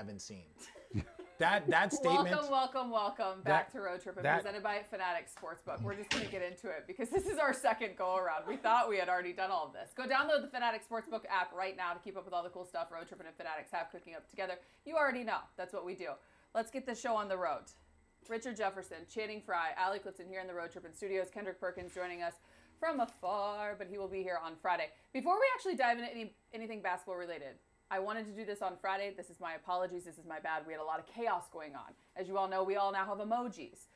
haven't seen. That statement. Welcome back to Road Trippin, presented by Fanatics Sportsbook. We're just going to get into it because this is our second go around. We thought we had already done all of this. Go download the Fanatics Sportsbook app right now to keep up with all the cool stuff Road Trippin and Fanatics have cooking up together. You already know. That's what we do. Let's get the show on the road. Richard Jefferson, Channing Frye, Allie Clifton here in the Road Trippin studios. Kendrick Perkins joining us from afar, but he will be here on Friday. Before we actually dive into anything basketball related, I wanted to do this on Friday. This is my apologies. This is my bad. We had a lot of chaos going on. As you all know, we all now have emojis.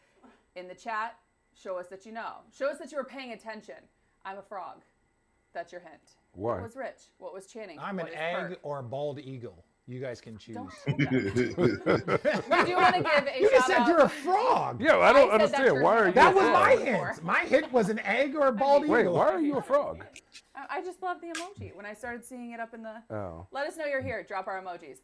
In the chat, show us that you know. Show us that you were paying attention. I'm a frog. That's your hint. Why? What was Rich? What was Channing? I'm an egg or a bald eagle. You guys can choose. Don't hold that. We do want to give a You just shout said out. you're a frog. Yeah, I don't understand. Why are you That a was frog? my hint. My hint was an egg or a bald eagle. Wait, why are you a frog? I just love the emoji. When I started seeing it up in the... Oh. Let us know you're here. Drop our emojis.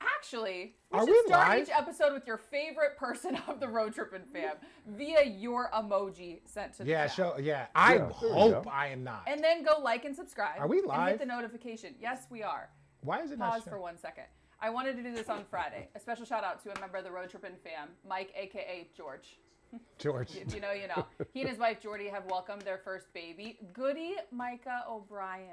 Actually, we Are should we start live? each episode with your favorite person of the Road Trippin fam via your emoji sent to the chat. I there we hope go. I am not. And then go like and subscribe. Are we And live? hit the notification. Yes, we are. Why is it not Pause showing? for 1 second. I wanted to do this on Friday. A special shout out to a member of the Road Trippin fam, Mike, a.k.a. George. George. If you know, you know. He and his wife, Jordy, have welcomed their first baby, Goody Micah O'Brien.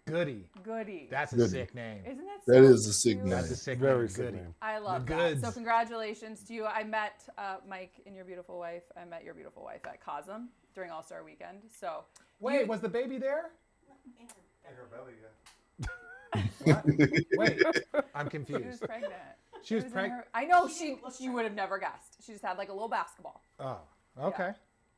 Goody. Goody. That's a Goody. sick name. Isn't that so That is a sick cute? name. That's a sick Very name. sick Goody. name. I love The that. goods. So congratulations to you. I met Mike and your beautiful wife. I met your beautiful wife at Cosm during All-Star Weekend. So Wait, was the baby there? In her belly, yeah. What? Wait, I'm she was confused. pregnant. She was It in pregnant. her- I know she would have never guessed. She just had like a little basketball. Oh, okay.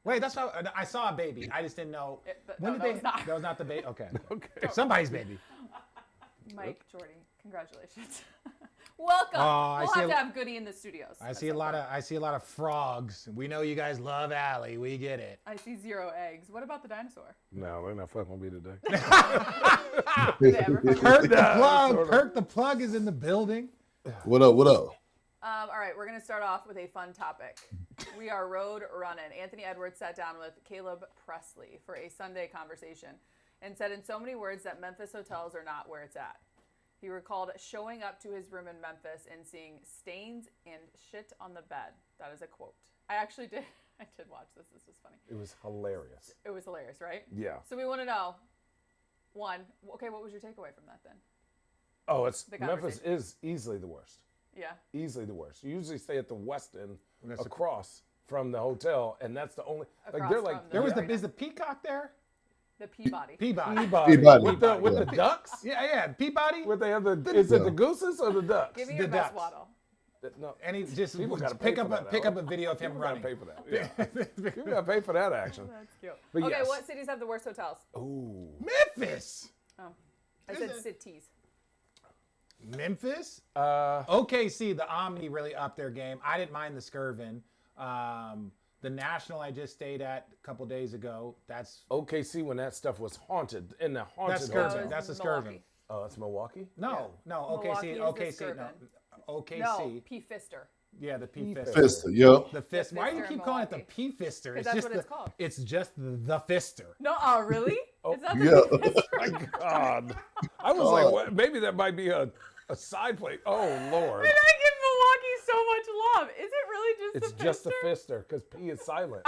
Wait, that's how I saw a baby. I just didn't know. When no, did that they? was not. That was not the baby. Okay. Okay. Somebody's baby. Mike, Jordy, congratulations. Welcome. Oh, I we'll see have a- to have Goody in the studios. I at see a some lot point. of. I see a lot of frogs. We know you guys love Allie. We get it. I see 0 eggs. What about the dinosaur? No, they're not fucking with me today. Do they ever fuck Perk with the you? plug. sort of. Perk the plug is in the building. What up? What up? All right, we're going to start off with a fun topic. We are road running. Anthony Edwards sat down with Caleb Presley for a Sunday conversation and said in so many words that Memphis hotels are not where it's at. He recalled showing up to his room in Memphis and seeing stains and shit on the bed. That is a quote. I actually did. I did watch this. This was funny. It was hilarious. It was hilarious, right? Yeah. So we want to know, one, okay, what was your takeaway from that then? Oh, it's The Memphis conversation. is easily the worst. Yeah. Easily the worst. You usually stay at the West End That's a- across from the hotel, and that's the only. Like Across they're like from There was the. arena. Is the peacock there? The Peabody. Peabody. Peabody. With the Yeah. ducks. Yeah. Peabody. Where they have the is it the gooses or the ducks? Give me The your best ducks. waddle. No, And he just People gotta pay pick for up that, pick up a Alex. video of him people gotta running. pay for that. Yeah. People gotta pay for that action. That's cute. But Okay, yes. what cities have the worst hotels? Ooh. Memphis. Oh, I said cities. Memphis. Uh, OKC, the Omni really upped their game. I didn't mind the Skirvin. The National I just stayed at a couple days ago. That's OKC when that stuff was haunted in the haunted. That's hotel. Skirvin. was That's a Milwaukee. Skirvin. Oh, that's Milwaukee. No, Milwaukee is OKC, the OKC, no, Skirvin. OKC. No, P. Fister. Yeah, the P Fister. Fister, yeah. The fist. The Why do you Fister keep in calling it the Milwaukee. P Fister? 'Cause that's what it's called. It's just the Fister. No, really? It's not the Yeah. P. Fister. My God. I was like, what? Maybe that might be a side plate. Oh Lord. And I give Milwaukee so much love. Is it really just It's the just Fister? a fister because P is silent.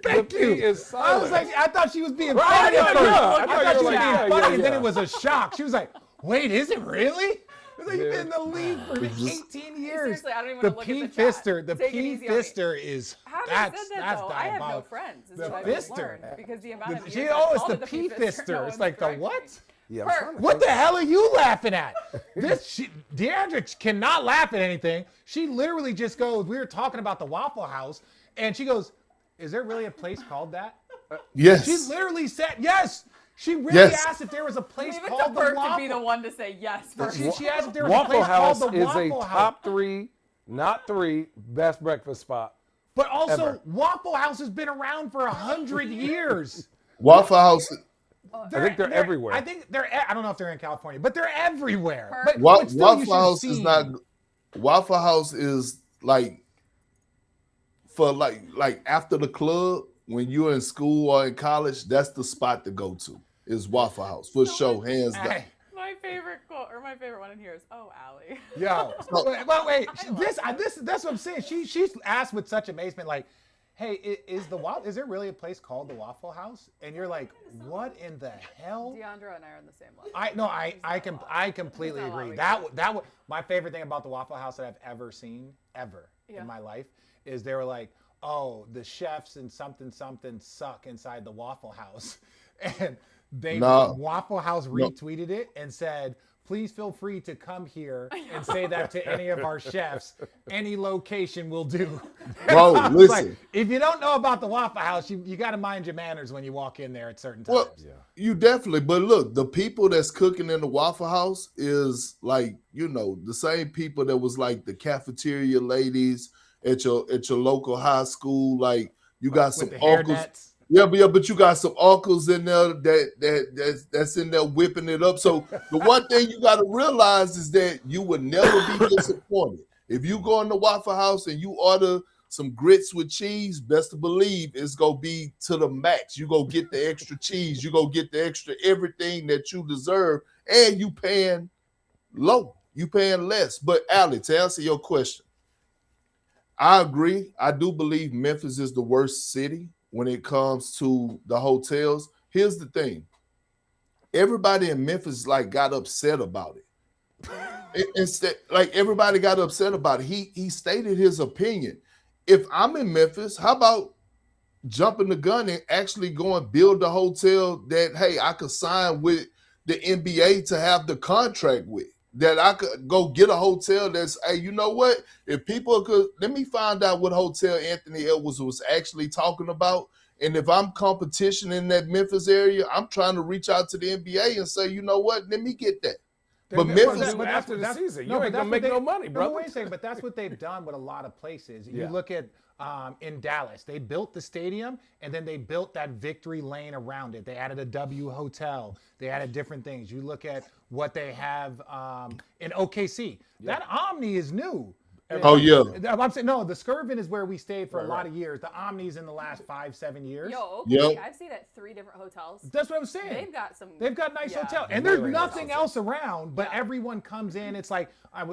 Thank P you. is I silent. was like, I thought she was being Right, funny at yeah, first. yeah. I I thought thought you she were was like, being yeah, funny, yeah, and then yeah. it was a shock. She was like, "Wait, is it really?" It's like, you've Yeah. been in the league for 18 years. Seriously, I don't even The wanna look at P the chat. Fister, the Take it P easy on me. Fister is How have that's you said that that's though? I have no diabolical. friends. Is The what I've Fister. learned, because the amount of She, years I've oh, it's called the it the P no Fister. one's It's like the corrected me. what? Yeah, I'm Perk. trying to What the think. hell are you laughing at? Deandra cannot laugh at anything. She literally just goes, we were talking about the Waffle House, and she goes, is there really a place called that? Yes. She literally said, yes. She really Yes. asked if there was a place Leave it to called the Perk Waffle. to be the one to say yes first. She asked if there was a Waffle place House called the is Waffle a House. top 3, not 3, best breakfast spot. But also, ever. Waffle House has been around for 100 years. Waffle House. I think they're everywhere. I think I don't know if they're in California, but they're everywhere. Perk. But still, you Waffle should House see. is not. Waffle House is like for like after the club when you're in school or in college. That's the spot to go to. Is Waffle House for sure, hands down. Hey, My favorite quote or my My favorite one in here is, oh, Allie. Yo, wait. That's what I'm saying. She's asked with such amazement, like, "Hey, is there really a place called the Waffle House?" And you're like, "What in the hell?" Deandra and I are in the same level. I completely agree. That my favorite thing about the Waffle House that I've ever seen in my life is they were like, "Oh, the chefs and something suck inside the Waffle House," and Waffle House retweeted it and said, "Please feel free to come here and say that to any of our chefs. Any location will do." Bro, listen. Like, if you don't know about the Waffle House, you got to mind your manners when you walk in there at certain times. Well, you definitely. But look, the people that's cooking in the Waffle House is like, the same people that was like the cafeteria ladies at your local high school. Like, you got some uncles. Yeah, but you got some uncles in there that's in there whipping it up. So the one thing you got to realize is that you would never be disappointed. If you go in the Waffle House and you order some grits with cheese, best to believe it's going to be to the max. You go get the extra cheese. You go get the extra everything that you deserve, and you paying low. You paying less. But, Allie, to answer your question, I agree. I do believe Memphis is the worst city when it comes to the hotels. Here's the thing. Everybody in Memphis got upset about it. Instead, everybody got upset about it. He stated his opinion. If I'm in Memphis, how about jumping the gun and actually go and build a hotel that, hey, I could sign with the NBA to have the contract with? That I could go get a hotel that's, hey, you know what? If people could, let me find out what hotel Anthony Edwards was actually talking about. And if I'm competition in that Memphis area, I'm trying to reach out to the NBA and say, you know what? Let me get that. But Memphis, after the season, you ain't gonna make no money, bro. Wait a second, but that's what they've done with a lot of places. You look at in Dallas, they built the stadium and then they built that victory lane around it. They added a W hotel. They added different things. You look at what they have in OKC. That Omni is new. Oh, yeah. I'm saying, no, the Skirvin is where we stayed for a lot of years. The Omni's in the last 5-7 years. Yo, okay, I've stayed at 3 different hotels. That's what I'm saying. They've got nice hotels. And there's nothing else around, but everyone comes in. It's like,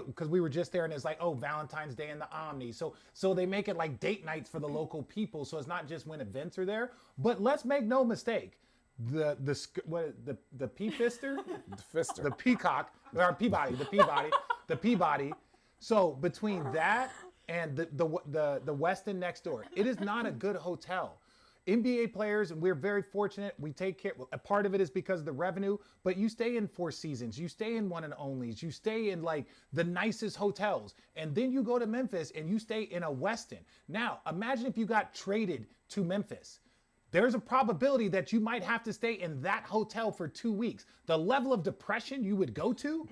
because we were just there and it's like, oh, Valentine's Day in the Omni. So they make it like date nights for the local people. So it's not just when events are there. But let's make no mistake. The P-Fister? The Peacock, or the Peabody. So between that and the Westin next door, it is not a good hotel. NBA players, and we're very fortunate. We take care. A part of it is because of the revenue, but you stay in Four Seasons, you stay in One and Onlys, you stay in the nicest hotels, and then you go to Memphis and you stay in a Westin. Now, imagine if you got traded to Memphis. There's a probability that you might have to stay in that hotel for 2 weeks. The level of depression you would go to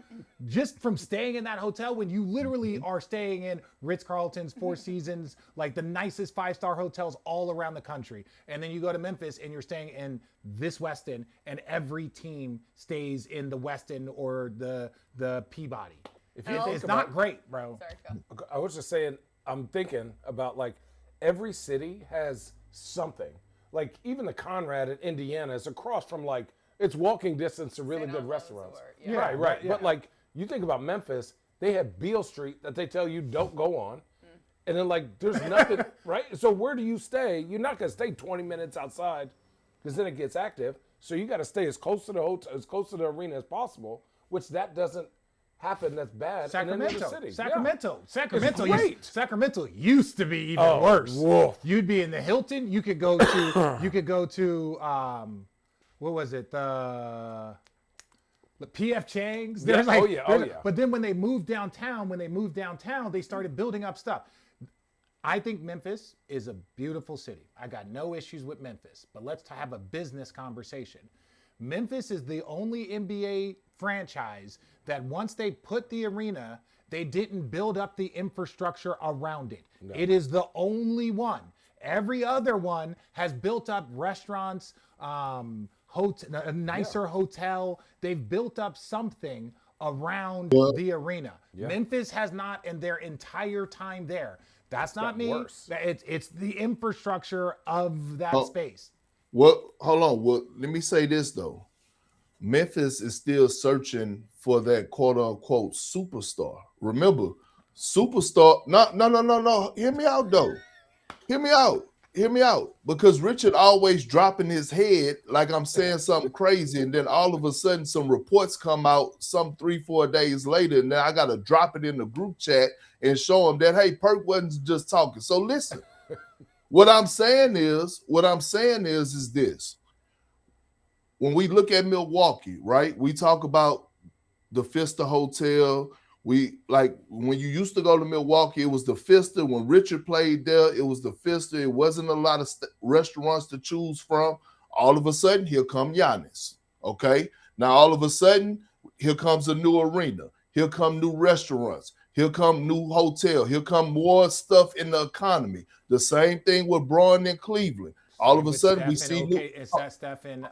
just from staying in that hotel when you literally are staying in Ritz-Carlton's, Four Seasons, the nicest 5-star hotels all around the country. And then you go to Memphis and you're staying in this Westin, and every team stays in the Westin or the Peabody. It's not great, bro. Sorry, go. I was just saying, I'm thinking about every city has something. Even the Conrad in Indiana is across from it's walking distance to really good restaurants. Right. Yeah. But you think about Memphis, they have Beale Street that they tell you don't go on. And then there's nothing, right? So where do you stay? You're not going to stay 20 minutes outside because then it gets active. So you got to stay as close to the hotel, as close to the arena as possible, which that doesn't happen. That's bad. Sacramento. Sacramento used to be even worse. Whoa. You'd be in the Hilton. You could go to what was it? The PF Chang's. There's But then when they moved downtown, they started building up stuff. I think Memphis is a beautiful city. I got no issues with Memphis, but let's have a business conversation. Memphis is the only NBA franchise that once they put the arena, they didn't build up the infrastructure around it. No. It is the only one. Every other one has built up restaurants, a nicer hotel. They've built up something around the arena. Yeah. Memphis has not in their entire time there. That's not me. Worse. It's the infrastructure of that space. Well, hold on. Well, let me say this though. Memphis is still searching for that quote-unquote superstar. Remember, superstar. No. Hear me out, though. Hear me out. Because Richard always dropping his head like I'm saying something crazy, and then all of a sudden some reports come out some 3-4 days later, and then I got to drop it in the group chat and show him that, hey, Perk wasn't just talking. So listen, what I'm saying is this. When we look at Milwaukee, right, we talk about the Fiesta Hotel. We like when you used to go to Milwaukee, it was the Fiesta. When Richard played there, it was the Fiesta. It wasn't a lot of restaurants to choose from. All of a sudden, here come Giannis. Okay, now all of a sudden, here comes a new arena. Here come new restaurants. Here come new hotel. Here come more stuff in the economy. The same thing with Braun in Cleveland. All of a sudden, we see it's that Steph in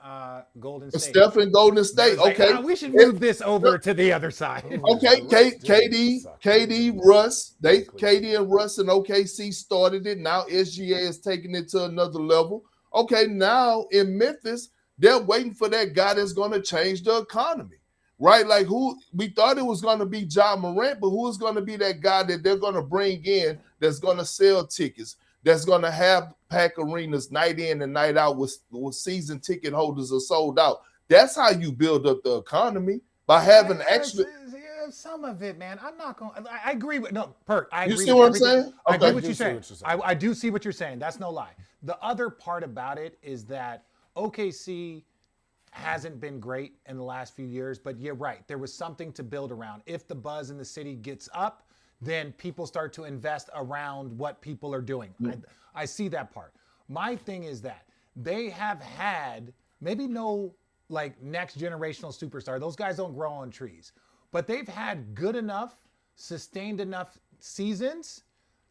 Golden State. Steph in Golden State. Okay, we should move this over to the other side. Okay, KD, Russ. KD and Russ and OKC started it. Now SGA is taking it to another level. Okay, now in Memphis, they're waiting for that guy that's going to change the economy, right? Like who we thought it was going to be Ja Morant, but who is going to be that guy that they're going to bring in that's going to sell tickets? That's going to have pack arenas night in and night out with season ticket holders are sold out. That's how you build up the economy, by having extra. Some of it, man. I'm not going. I agree with Perk. I agree. You see what I'm saying? I agree with what you're saying. I do see what you're saying. That's no lie. The other part about it is that OKC hasn't been great in the last few years, but you're right. There was something to build around. If the buzz in the city gets up, then people start to invest around what people are doing. I see that part. My thing is that they have had maybe no like next generational superstar. Those guys don't grow on trees, but they've had good enough, sustained enough seasons.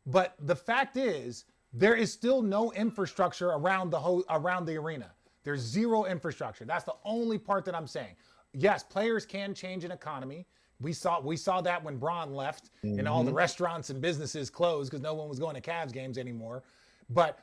But the fact is, there is still no infrastructure around the arena. There's zero infrastructure. That's the only part that I'm saying. Yes, players can change an economy. We saw that when Braun left and all the restaurants and businesses closed because no one was going to Cavs games anymore. But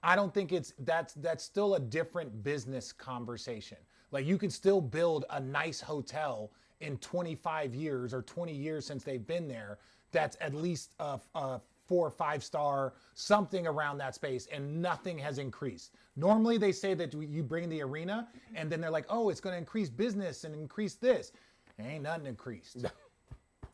I don't think that's still a different business conversation. Like you can still build a nice hotel in 25 years or 20 years since they've been there. That's at least a 4 or 5 star, something around that space, and nothing has increased. Normally they say that you bring the arena and then they're like, oh, it's going to increase business and increase this. Ain't nothing increased.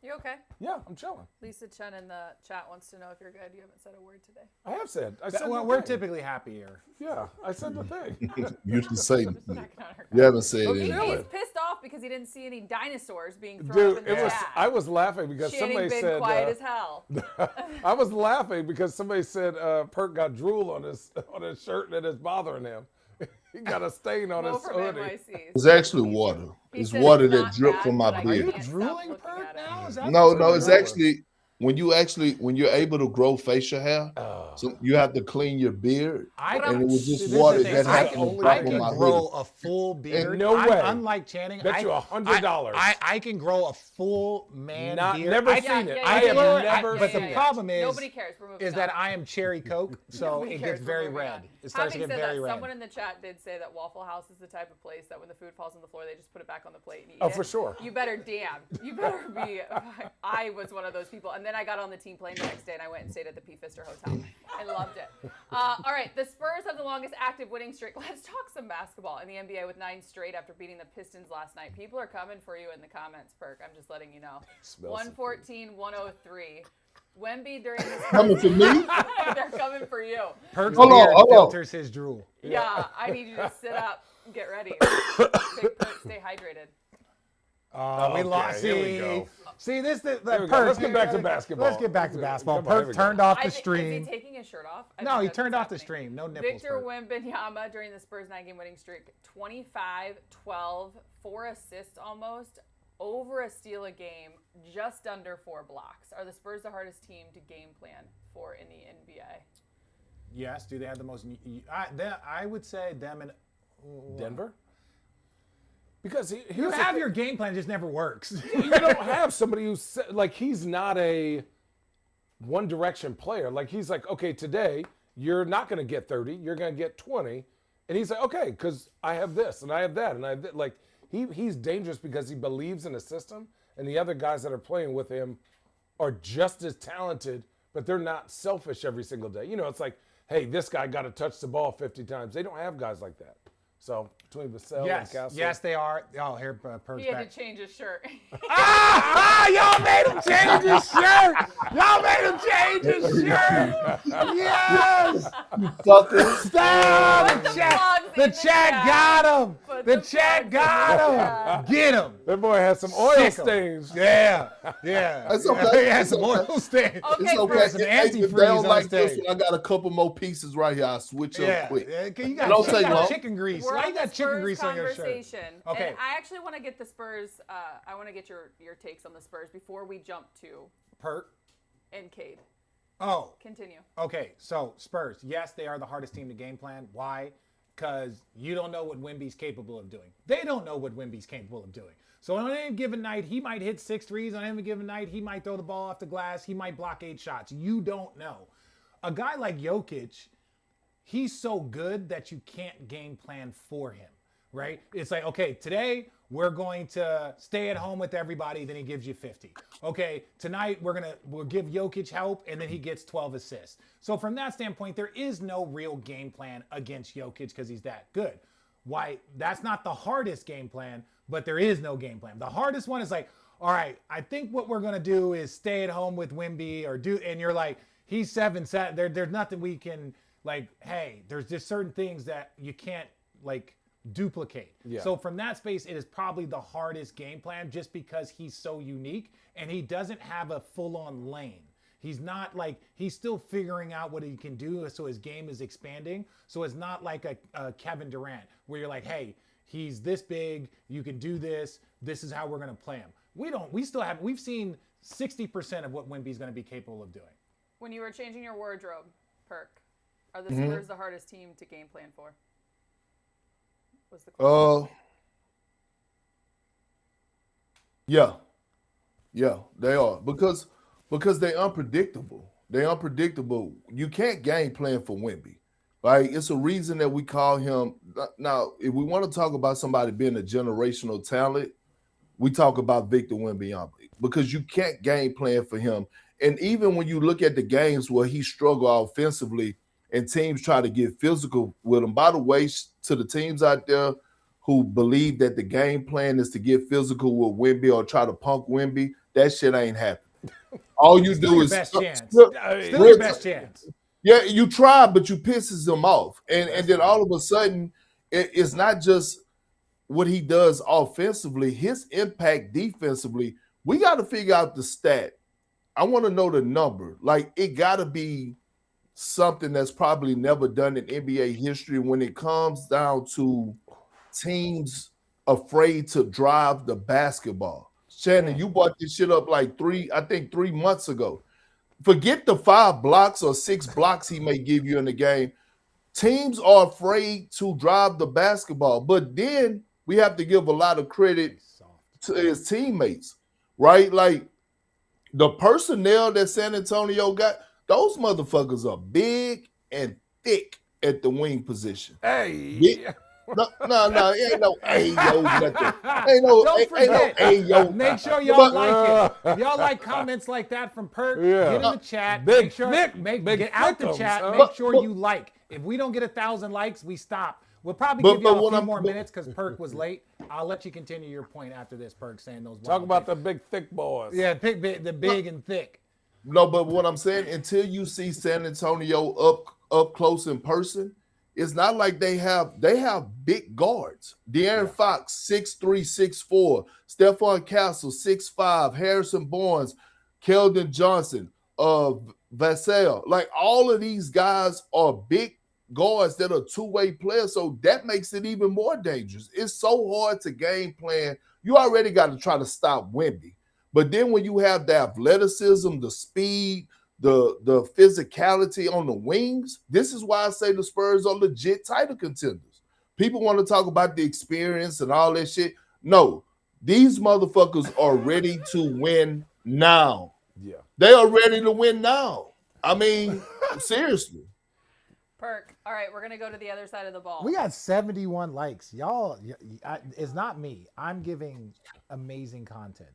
You okay? Yeah, I'm chilling. Lisa Chen in the chat wants to know if you're good. You haven't said a word today. I have said. We're typically happy here. Yeah, I said the thing. You should say you haven't said anything. He's pissed off because he didn't see any dinosaurs being thrown up in the chat. I was laughing because somebody said. Quiet as hell. I was laughing because somebody said Perk got drool on his shirt and it's bothering him. He got a stain on his hoodie. It's actually water. It's water that dripped from my beard. Are you drooling, Perk, now? No, it's actually when you're able to grow facial hair, so you have to clean your beard, and it was just water that happened. I can grow a full beard. No way. Unlike Channing, bet you $100. I can grow a full man beard. Never seen it. I have never. But the problem is, nobody cares. Is that I am cherry Coke, so it gets very red. It starts to get very red. Someone in the chat did say that Waffle House is the type of place that when the food falls on the floor, they just put it back on the plate and eat it. Oh, for sure. You better be. I was one of those people, and then I got on the team plane the next day and I went and stayed at the P. Pfister Hotel. I loved it. All right, the Spurs have the longest active winning streak. Let's talk some basketball in the NBA with 9 straight after beating the Pistons last night. People are coming for you in the comments, Perk. I'm just letting you know. 114-103. Wemby during this coming for me? They're coming for you. Perk's beard filters his drool. Yeah, I need you to sit up and get ready. Big Perk, stay hydrated. We lost. Here we go. See this. Perk. Let's get back to basketball. Let's get back to basketball. Perk turned off the stream. Is he taking his shirt off? No, he turned off the stream. No nipples. Victor Wembanyama during the Spurs 9-game winning streak, 25, 12, 4 assists almost, over a steal a game, just under 4 blocks. Are the Spurs the hardest team to game plan for in the NBA? Yes. Do they have the most? I would say them and Denver. Because you have your game plan, it just never works. You don't have somebody who's like, he's not a one direction player. Like he's like, okay, today you're not going to get 30, you're going to get 20, and he's like, okay, because I have this and I have that and I have that. Like he's dangerous because he believes in the system, and the other guys that are playing with him are just as talented, but they're not selfish every single day. You know, it's like, hey, this guy got to touch the ball 50 times. They don't have guys like that. So between Vassell and Castle. Yes, they are. Oh, here, Perk's He had back. to change his shirt. Y'all made him change his shirt. Y'all made him change his shirt. Yes. Fuckers. Stop. The in chat got him. Put The the chat plugs got him. Get him. That boy has some oil Sick 'em. stains. Yeah. That's okay. He has It's some okay. oil stains. Okay, It's okay. Some Hey, if they antifreeze don't on like this stage. one, I got a couple more pieces right here. I'll switch up quick. You Don't take got long. chicken grease. We're Why on you the got chicken Spurs grease on your shirt? conversation. Okay. And I actually want to get the Spurs. I want to get your takes on the Spurs before we jump to Perk. and Cade. Oh. Continue. Okay, so Spurs, yes, they are the hardest team to game plan. Why? Because you don't know what Wemby's capable of doing. They don't know what Wemby's capable of doing. So on any given night, he might hit 6 threes. On any given night, he might throw the ball off the glass. He might block 8 shots. You don't know. A guy like Jokic, he's so good that you can't game plan for him, right? It's like, okay, today we're going to stay at home with everybody, then he gives you 50. Okay, tonight we'll give Jokic help, and then he gets 12 assists. So from that standpoint, there is no real game plan against Jokic because he's that good. Why? That's not the hardest game plan, but there is no game plan. The hardest one is like, all right, I think what we're gonna do is stay at home with Wemby and you're like, he's 7-7. There's nothing we can like. Hey, there's just certain things that you can't like duplicate. Yeah. So from that space, it is probably the hardest game plan just because he's so unique and he doesn't have a full-on lane. He's not like, he's still figuring out what he can do, so his game is expanding. So it's not like a Kevin Durant where you're like, hey, he's this big, you can do this is how we're going to play him. We've seen 60% of what Wemby's going to be capable of doing. When you were changing your wardrobe, Perk, are the Spurs the hardest team to game plan for? Was the question. Yeah, they are because they're unpredictable. They're unpredictable. You can't game plan for Wemby, right? It's a reason that we call him. Now, if we want to talk about somebody being a generational talent, we talk about Victor Wembanyama because you can't game plan for him. And even when you look at the games where he struggled offensively and teams try to get physical with him, by the way, to the teams out there who believe that the game plan is to get physical with Wemby or try to punk Wemby, that shit ain't happening. All you do is Still your best chance. Yeah, you try, but you pisses them off. And then all of a sudden, it's not just what he does offensively, his impact defensively. We got to figure out the stat. I want to know the number. Like, it got to be something that's probably never done in NBA history when it comes down to teams afraid to drive the basketball. Shannon, you brought this shit up like 3 months ago. Forget the 5 blocks or 6 blocks he may give you in the game. Teams are afraid to drive the basketball, but then we have to give a lot of credit to his teammates, right? Like the personnel that San Antonio got, those motherfuckers are big and thick at the wing position. Hey. No, ain't no ayo nothing. Don't forget. Ayo. Make sure y'all like it. If y'all like comments like that from Perk, get in the chat. Big Get out the chat. Thickums, Make sure you like. If we don't get 1,000 likes, we stop. We'll probably give you a few more minutes because Perk was late. I'll let you continue your point after this, Perk, saying those. Talk about the big thick boys. Yeah, the big and thick. No, but what I'm saying, until you see San Antonio up close in person, it's not like they have big guards. De'Aaron Fox, 6'3", 6'4", Stephon Castle, 6'5", Harrison Barnes, Keldon Johnson, Vassell. Like all of these guys are big guards that are two-way players, so that makes it even more dangerous. It's so hard to game plan. You already got to try to stop Wemby. But then when you have the athleticism, the speed, the physicality on the wings, this is why I say the Spurs are legit title contenders. People want to talk about the experience and all that shit. No, these motherfuckers are ready to win now. Yeah. They are ready to win now. I mean, seriously. Perk. All right, we're going to go to the other side of the ball. We got 71 likes. Y'all, it's not me. I'm giving amazing content.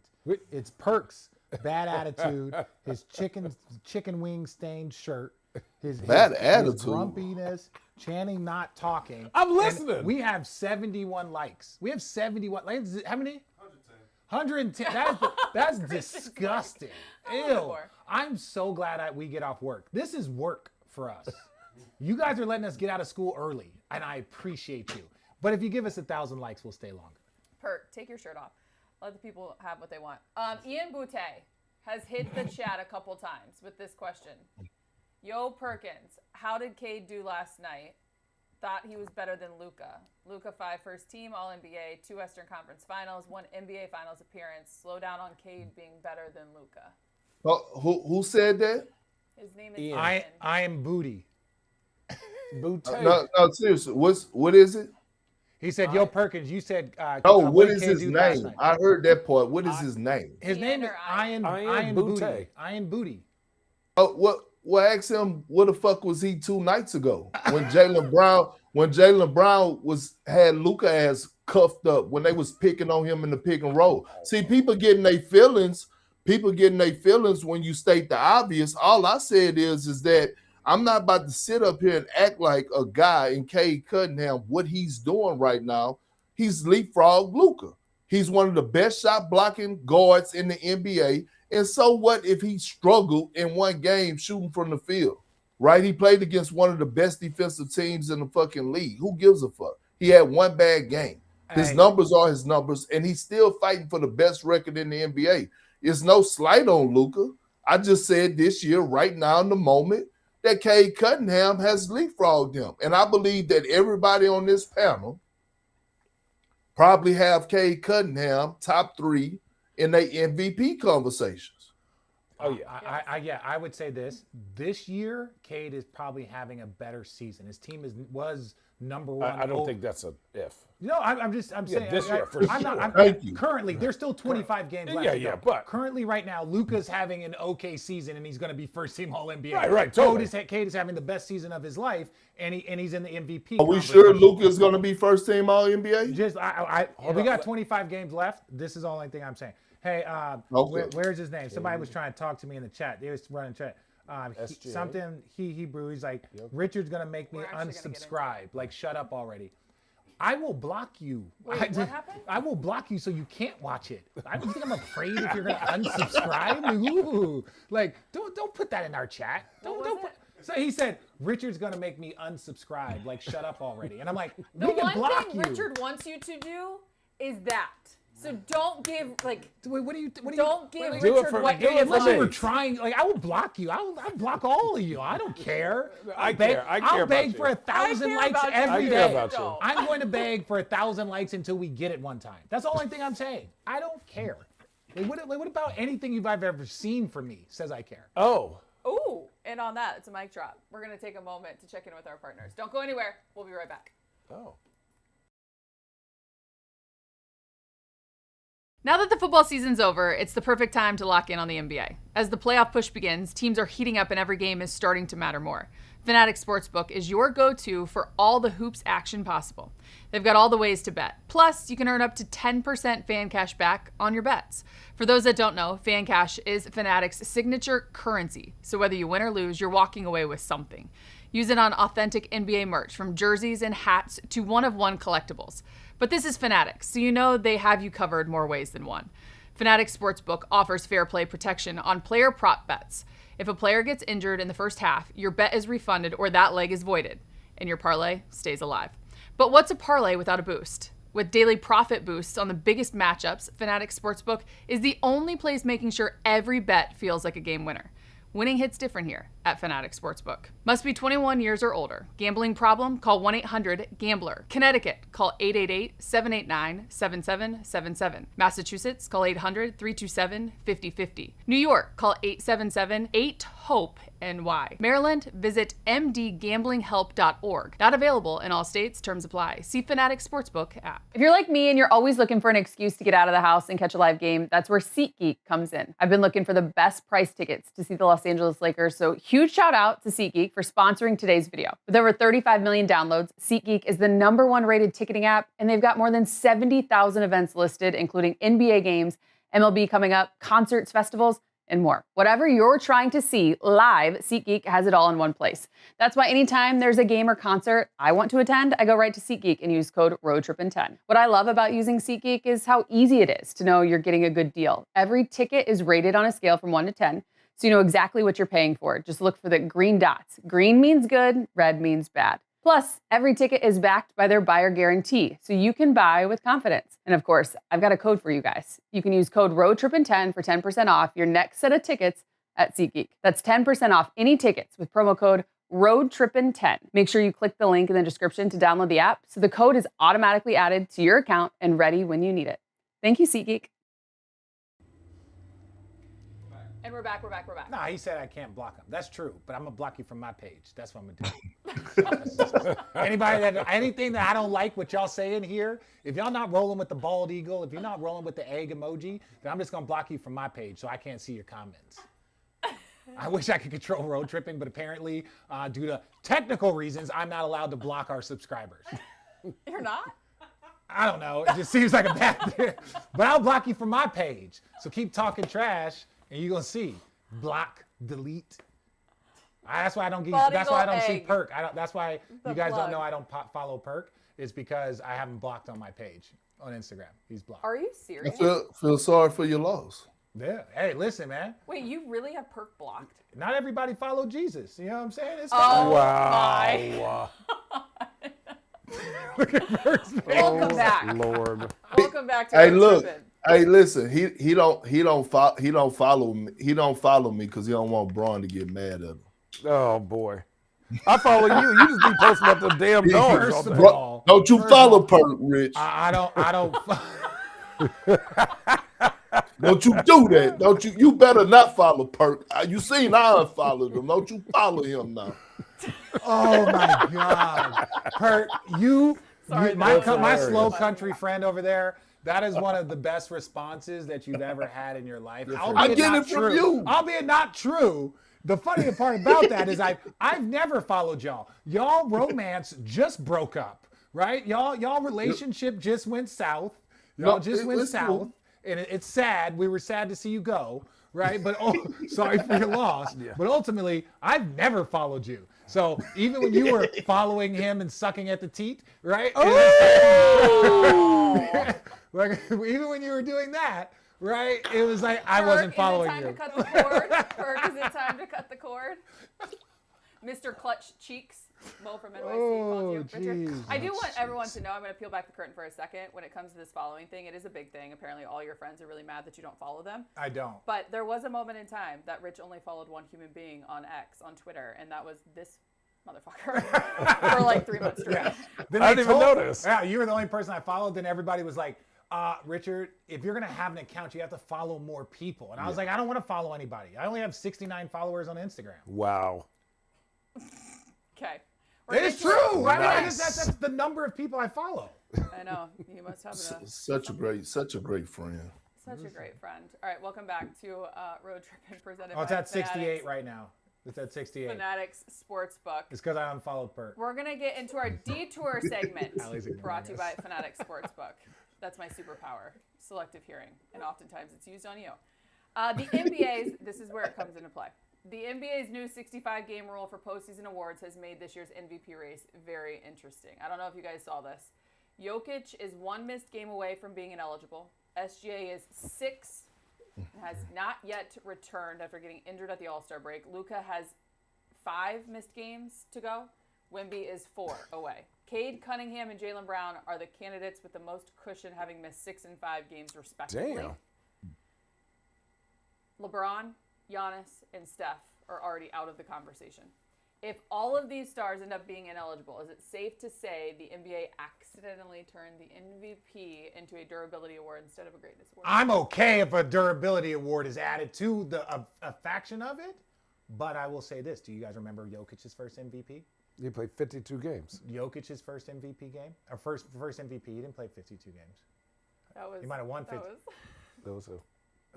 It's Perk's bad attitude, his chicken wing stained shirt, his grumpiness, Channing not talking. I'm listening. And we have 71 likes. We have 71 likes. How many? 110. That's disgusting. Ew. I'm so glad we get off work. This is work for us. You guys are letting us get out of school early, and I appreciate you. But if you give us 1,000 likes, we'll stay longer. Perk, take your shirt off. Let the people have what they want. Ian Butte has hit the chat a couple times with this question. Yo, Perkins, how did Cade do last night? Thought he was better than Luka. Luka 5 first team, All-NBA, 2 Western Conference Finals, 1 NBA Finals appearance. Slow down on Cade being better than Luka. Who said that? His name is Ian. I am Booty. No, seriously. What is it? He said, "Yo, Perkins." You said, what is his name? I heard that part. What is his name? His name is Ian Booty. Ian Booty. Oh, what? Well, ask him. What the fuck was he 2 nights ago when Jaylen Brown had Luka ass cuffed up when they was picking on him in the pick and roll? See, people getting their feelings. People getting their feelings when you state the obvious. All I said is that I'm not about to sit up here and act like a guy in Cade Cunningham, what he's doing right now. He's leapfrogged Luka. He's one of the best shot blocking guards in the NBA. And so what if he struggled in one game shooting from the field, right? He played against one of the best defensive teams in the fucking league. Who gives a fuck? He had one bad game. His numbers are his numbers, and he's still fighting for the best record in the NBA. It's no slight on Luka. I just said this year, right now in the moment, that Cade Cunningham has leapfrogged him. And I believe that everybody on this panel probably have Cade Cunningham top 3 in their MVP conversations. Oh, yeah. I would say this year, Cade is probably having a better season. His team was number 1. I don't think that's a if. No, I'm saying this year for sure. Thank you. Currently, there's still 25 games left. Yeah, but currently, right now, Luka's having an okay season, and he's going to be first team All NBA. Right, totally. Cade is having the best season of his life, and he's in the MVP. Are we sure Luka's going to be first team All NBA? We got 25 games left. This is the only thing I'm saying. Hey, where's his name? Somebody was trying to talk to me in the chat. They was running chat. Hebrew. He's like, Richard's gonna make me unsubscribe. Like, shut up already. I will block you. Wait, what happened? I will block you so you can't watch it. I don't think I'm afraid if you're gonna unsubscribe. Ooh. Like, don't put that in our chat. Don't put. So he said, Richard's gonna make me unsubscribe. Like, shut up already. And I'm like, we can block you. The one thing Richard wants you to do is that. So don't give Don't give Richard what you're unless you were trying. Like, I will block you. I'll block all of you. I don't care. I care. I'll beg for 1,000 likes every day. I care about you. I'm going to beg for 1,000 likes until we get it one time. That's the only thing I'm saying. I don't care. What about anything I've ever seen from me says I care? Oh, and on that, it's a mic drop. We're going to take a moment to check in with our partners. Don't go anywhere. We'll be right back. Now that the football season's over, it's the perfect time to lock in on the NBA. As the playoff push begins, teams are heating up and every game is starting to matter more. Fanatics Sportsbook is your go-to for all the hoops action possible. They've got all the ways to bet. Plus, you can earn up to 10% fan cash back on your bets. For those that don't know, fan cash is Fanatics' signature currency. So whether you win or lose, you're walking away with something. Use it on authentic NBA merch, from jerseys and hats to one-of-one collectibles. But this is Fanatics, so you know they have you covered more ways than one. Fanatics Sportsbook offers fair play protection on player prop bets. If a player gets injured in the first half, your bet is refunded or that leg is voided, and your parlay stays alive. But what's a parlay without a boost? With daily profit boosts on the biggest matchups, Fanatics Sportsbook is the only place making sure every bet feels like a game winner. Winning hits different here at Fanatics Sportsbook. Must be 21 years or older. Gambling problem? Call 1-800-GAMBLER. Connecticut, call 888-789-7777. Massachusetts, call 800-327-5050. New York, call 877-8-HOPE-NY. Maryland, visit mdgamblinghelp.org. Not available in all states. Terms apply. See Fanatics Sportsbook app. If you're like me and you're always looking for an excuse to get out of the house and catch a live game, that's where SeatGeek comes in. I've been looking for the best price tickets to see the Los Angeles Lakers, so Huge shout out to SeatGeek for sponsoring today's video. With over 35 million downloads, SeatGeek is the #1 rated ticketing app, and they've got more than 70,000 events listed, including NBA games, MLB coming up, concerts, festivals, and more. Whatever you're trying to see live, SeatGeek has it all in one place. That's why anytime there's a game or concert I want to attend, I go right to SeatGeek and use code ROADTRIPPIN10. What I love about using SeatGeek is how easy it is to know you're getting a good deal. Every ticket is rated on a scale from 1 to 10, so you know exactly what you're paying for. Just look for the green dots. Green means good, red means bad. Plus, every ticket is backed by their buyer guarantee, so you can buy with confidence. And of course, I've got a code for you guys. You can use code ROADTRIPPIN10 for 10% off your next set of tickets at SeatGeek. That's 10% off any tickets with promo code ROADTRIPPIN10. Make sure you click the link in the description to download the app so the code is automatically added to your account and ready when you need it. Thank you, SeatGeek. And we're back. No, he said I can't block him. That's true, but I'm gonna block you from my page. That's what I'm gonna do. Anything that I don't like what y'all saying here, if y'all not rolling with the bald eagle, if you're not rolling with the egg emoji, then I'm just gonna block you from my page so I can't see your comments. I wish I could control road tripping, but apparently, due to technical reasons, I'm not allowed to block our subscribers. You're not? I don't know. It just seems like a bad thing. But I'll block you from my page. So keep talking trash. And you're gonna see block, delete. That's why I don't get. That's why I don't see Perk. That's why you guys don't know I don't follow Perk. It's because I haven't blocked on my page on Instagram. He's blocked. Are you serious? I feel sorry for your loss. Yeah. Hey, listen, man. Wait, you really have Perk blocked? Not everybody follow Jesus. You know what I'm saying? It's wow. Look at Perk's face. Welcome back. Lord. Welcome back to Hey, Road look. Trippin'. Hey, listen. He don't follow me. He don't follow me because he don't want Braun to get mad at him. Oh boy. I follow you. You just be posting up the damn dogs. First of all, don't you follow Perk, Rich? I don't. Don't you do that? Don't you? You better not follow Perk. You seen I unfollowed him. Don't you follow him now? Oh my God, Perk, my slow country friend over there. That is one of the best responses that you've ever had in your life. I get it from you. Albeit not true. The funny part about that is I've never followed y'all. Y'all romance just broke up, right? Y'all relationship just went south. Y'all just went south. Cool. And it's sad. We were sad to see you go, right? But sorry for your loss. Yeah. But ultimately, I've never followed you. So even when you were following him and sucking at the teat, right? Like even when you were doing that, right? It was like I wasn't following you. Is it time to cut the cord? Perk, is it time to cut the cord? Mr. Clutch Cheeks, Mo from NYC called you Pritchard. I do want everyone to know, I'm going to peel back the curtain for a second. When it comes to this following thing, it is a big thing. Apparently all your friends are really mad that you don't follow them. I don't. But there was a moment in time that Rich only followed one human being on X, on Twitter, and that was this motherfucker for like 3 months straight. Yeah. I didn't even notice. Yeah, you were the only person I followed. Then everybody was like, Richard, if you're going to have an account, you have to follow more people. And I was like, I don't want to follow anybody. I only have 69 followers on Instagram. Wow. Okay. It's true. Nice. I mean, that's the number of people I follow. I know. You must have such a great friend. Such a great friend. All right, welcome back to Road Trippin' presented by it's at Fanatics. 68 right now. It's at 68. Fanatics Sportsbook. It's because I unfollowed Perk. We're going to get into our detour segment brought to you by Fanatics Sportsbook. That's my superpower, selective hearing, and oftentimes it's used on you. The NBA's, this is where it comes into play. The NBA's new 65-game rule for postseason awards has made this year's MVP race very interesting. I don't know if you guys saw this. Jokic is 1 missed game away from being ineligible. SGA is 6 and has not yet returned after getting injured at the All-Star break. Luka has 5 missed games to go. Wemby is 4 away. Cade, Cunningham, and Jaylen Brown are the candidates with the most cushion, having missed 6 and 5 games respectively. Damn. LeBron, Giannis, and Steph are already out of the conversation. If all of these stars end up being ineligible, is it safe to say the NBA accidentally turned the MVP into a durability award instead of a greatness award? I'm okay if a durability award is added to a faction of it, but I will say this. Do you guys remember Jokic's first MVP? He played 52 games. Jokic's first MVP game? Or first MVP, he didn't play 52 games. That was, he might have won 50. That was who?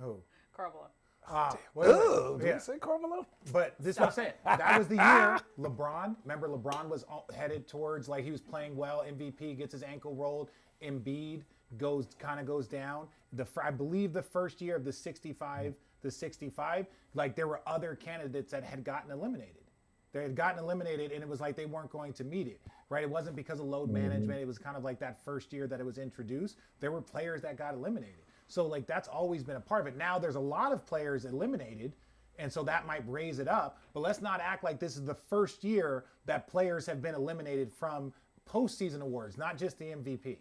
Who? Carmelo. Did I say Carmelo? But this is what I'm saying. That was the year LeBron, remember LeBron was headed towards, like he was playing well, MVP, gets his ankle rolled, Embiid goes down. I believe the first year of the 65, like there were other candidates that had gotten eliminated. They had gotten eliminated, and it was like they weren't going to meet it, right? It wasn't because of load management. It was kind of like that first year that it was introduced. There were players that got eliminated. So, like, that's always been a part of it. Now there's a lot of players eliminated, and so that might raise it up. But let's not act like this is the first year that players have been eliminated from postseason awards, not just the MVP.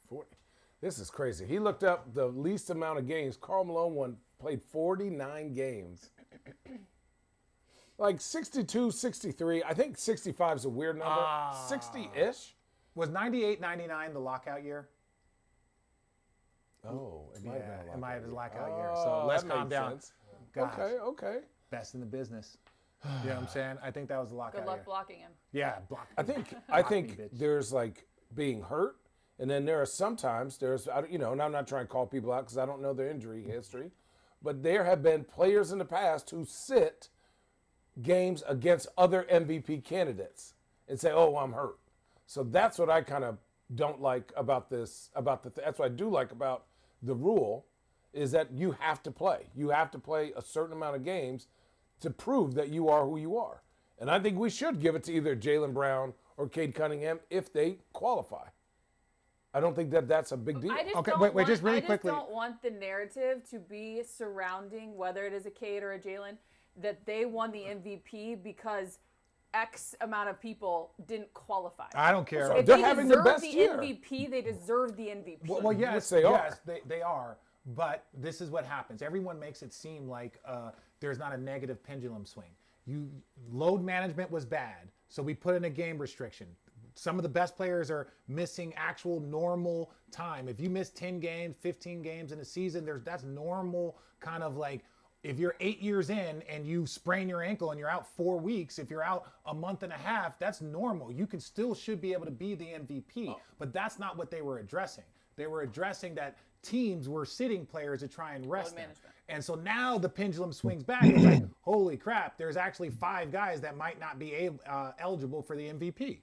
40. This is crazy. He looked up the least amount of games. Karl Malone played 49 games. Like 62, 63. I think 65 is a weird number. 60-ish. Was 98, 99 the lockout year? Oh, it might have been a lockout year. So let's calm down. Gosh, Okay. best in the business. You know what I'm saying? I think that was the lockout Good luck year. blocking him. Yeah, block. I think there's like being hurt, and then there are sometimes and I'm not trying to call people out because I don't know their injury history, but there have been players in the past who sit games against other MVP candidates and say, "Oh, I'm hurt." So that's what I kind of don't like about this. That's what I do like about the rule, is that you have to play. You have to play a certain amount of games to prove that you are who you are. And I think we should give it to either Jaylen Brown or Cade Cunningham if they qualify. I don't think that's a big deal. I just don't want the narrative to be surrounding whether it is a Cade or a Jaylen that they won the MVP because X amount of people didn't qualify. I don't care. So if They're they having the deserve best the year. MVP, they deserve the MVP. Well, yes, they are. They are. But this is what happens. Everyone makes it seem like there's not a negative pendulum swing. Load management was bad, so we put in a game restriction. Some of the best players are missing actual normal time. If you miss 10 games, 15 games in a season, that's normal kind of like, if you're 8 years in and you sprain your ankle and you're out 4 weeks, if you're out a month and a half, that's normal. You should be able to be the MVP, but that's not what they were addressing. They were addressing that teams were sitting players to try and rest them. And so now the pendulum swings back. It's like, holy crap, there's actually 5 guys that might not be eligible for the MVP.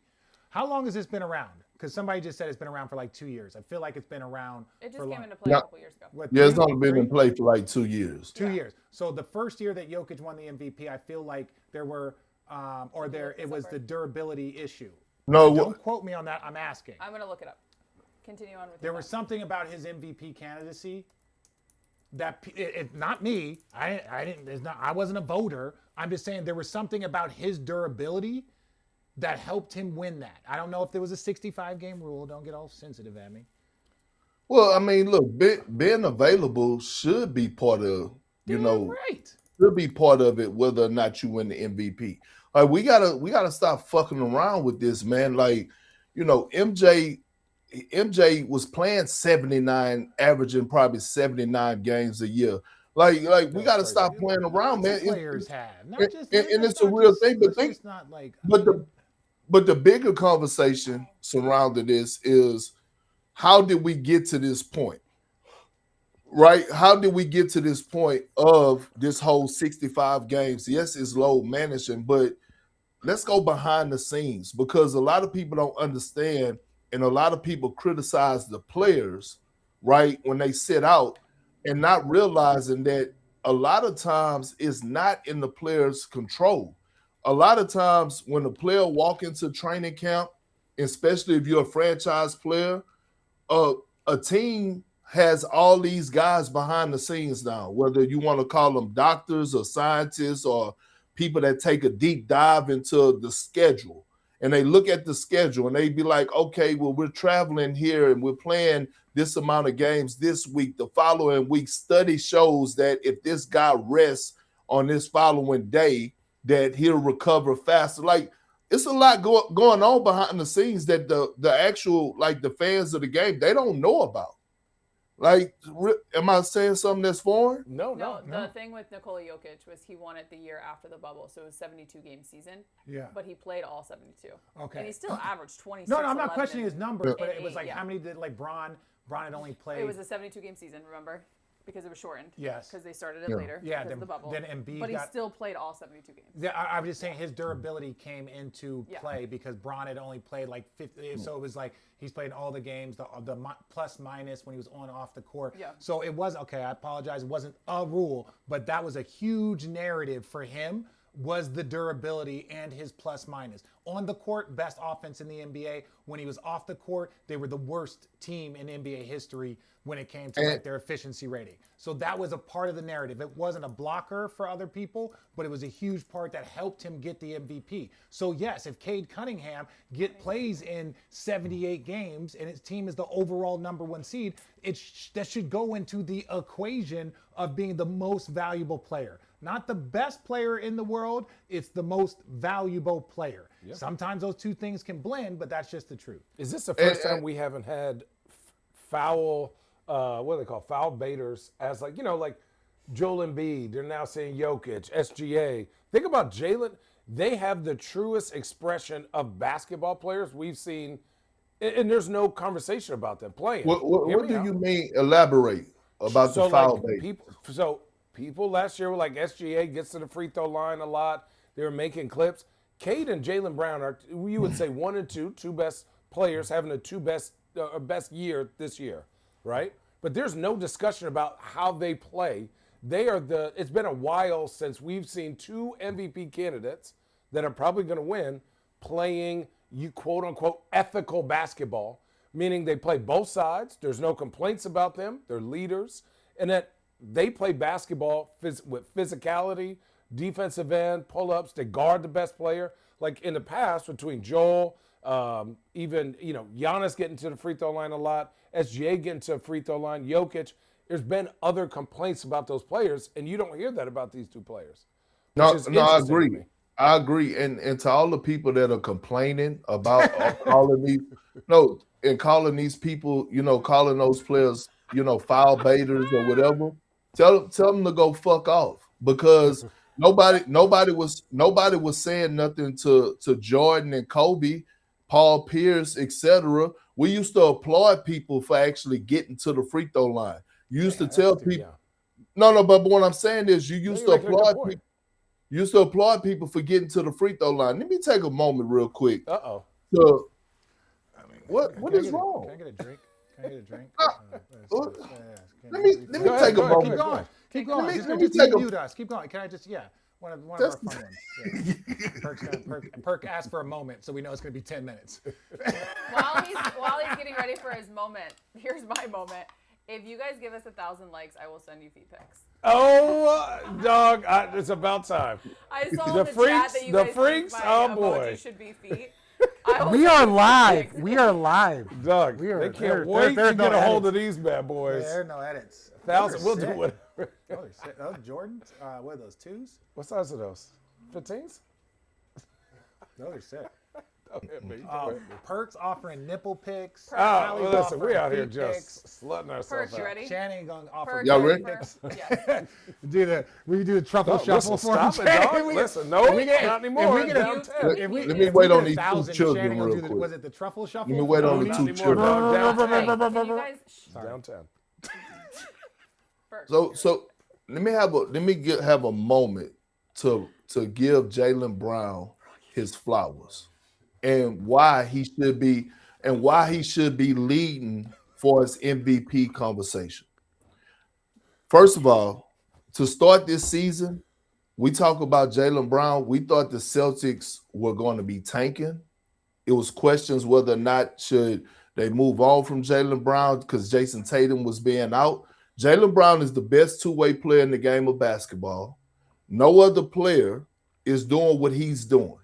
How long has this been around? Because somebody just said it's been around for like 2 years. I feel like it's been around. It just came into play a couple years ago. It's only been in play for like 2 years. 2 years. So the first year that Jokic won the MVP, I feel like there were, it was the durability issue. No, don't quote me on that. I'm asking. I'm going to look it up. Continue on with there was something about his MVP candidacy that not me. I wasn't a voter. I'm just saying there was something about his durability that helped him win that. I don't know if there was a 65-game rule. Don't get all sensitive at me. Well, I mean, look, being available should be part of, should be part of it, whether or not you win the MVP. Like, we gotta stop fucking around with this, man. Like, MJ was playing 79, averaging probably 79 games a year. Like we got to stop playing around, man. Players have, and it's a real thing. But the bigger conversation surrounding this is, how did we get to this point? Right? How did we get to this point of this whole 65 games? Yes, it's load management, but let's go behind the scenes, because a lot of people don't understand, and a lot of people criticize the players, right, when they sit out, and not realizing that a lot of times it's not in the player's control. A lot of times when a player walk into training camp, especially if you're a franchise player, a team has all these guys behind the scenes now, whether you want to call them doctors or scientists or people that take a deep dive into the schedule. And they look at the schedule and they be like, okay, well, we're traveling here and we're playing this amount of games this week. The following week, study shows that if this guy rests on this following day, that he'll recover faster. Like, it's a lot going on behind the scenes that the actual, like, the fans of the game, they don't know about. Like, am I saying something that's foreign? No. The thing with Nikola Jokic was he won it the year after the bubble, so it was a 72-game season. Yeah. But he played all 72. Okay. And he still averaged 26. No, I'm not questioning his numbers, but it was like, how many did, like, Braun had only played? It was a 72-game season, remember? because it was shortened. Yes. Because they started it later. Yeah. Because of the bubble. Then Embiid but he still played all 72 games. Yeah, I'm just saying his durability came into play because Braun had only played like 50. So it was like he's played all the games, the plus minus when he was on off the court. Yeah. So it was, okay, I apologize. It wasn't a rule, but that was a huge narrative for him, was the durability and his plus minus. On the court, best offense in the NBA. When he was off the court, they were the worst team in NBA history when it came to like their efficiency rating. So that was a part of the narrative. It wasn't a blocker for other people, but it was a huge part that helped him get the MVP. So yes, if Cade Cunningham plays in 78 games and his team is the overall #1 seed, that should go into the equation of being the most valuable player. Not the best player in the world, it's the most valuable player. Yep. Sometimes those two things can blend, but that's just the truth. Is this the first time we haven't had foul, what do they call foul baiters as like, like Joel Embiid, they're now saying Jokic, SGA. Think about Jaylen. They have the truest expression of basketball players we've seen, and there's no conversation about them playing. What do you mean? Elaborate about the foul bait. People last year were like, SGA gets to the free throw line a lot. They were making clips. Cade and Jaylen Brown are, you would say, 1 and 2 best players having a best year this year, right? But there's no discussion about how they play. It's been a while since we've seen 2 MVP candidates that are probably going to win playing, quote unquote, ethical basketball, meaning they play both sides. There's no complaints about them. They're leaders. And that they play basketball with physicality, defensive end, pull-ups. They guard the best player. Like in the past between Joel, even, Giannis getting to the free throw line a lot, SGA getting to the free throw line, Jokic. There's been other complaints about those players, and you don't hear that about these 2 players. No, I agree. I agree. And to all the people that are complaining about calling these people, calling those players, foul baiters or whatever, tell them to go fuck off, because nobody was saying nothing to Jordan and Kobe, Paul Pierce, etc. We used to applaud people for actually getting to the free throw line. You used to tell people, no, but what I'm saying is you used to applaud people. You used to applaud people for getting to the free throw line. Let me take a moment real quick. Uh-oh. So, what is wrong? Can I get a drink? Let me take a moment. Keep going. Just mute us. Keep going. Can I just, one of our fun ones. Yeah. Perk asked for a moment, so we know it's going to be 10 minutes. While he's getting ready for his moment, here's my moment. If you guys give us 1,000 likes, I will send you feet pics. Oh, dog! It's about time. I saw in the chat that you guys think my emoji should be feet. We are live. We are live. Doug, they can't wait to get a hold of these bad boys. There are no edits. 1,000, we'll do whatever. Those Jordans? What are those, 2s? What size are those? 15s? Those are sick. Don't hit me. Perk's offering nipple pics. Listen, we out here just slutting ourselves Perk, out. you ready? Shannon going to offer. Perk, y'all ready? Yes. We do the truffle shuffle listen, for him. Stop it, dog. Listen, no, not anymore. Let me wait on these 2 children real quick. Was it the truffle shuffle? Let me wait on the 2 children. Can you guys? Downtown. So let me have a moment to give Jaylen Brown his flowers, and why he should be leading for his MVP conversation. First of all, to start this season, we talk about Jaylen Brown. We thought the Celtics were going to be tanking. It was questions whether or not should they move on from Jaylen Brown because Jason Tatum was being out. Jaylen Brown is the best 2-way player in the game of basketball. No other player is doing what he's doing.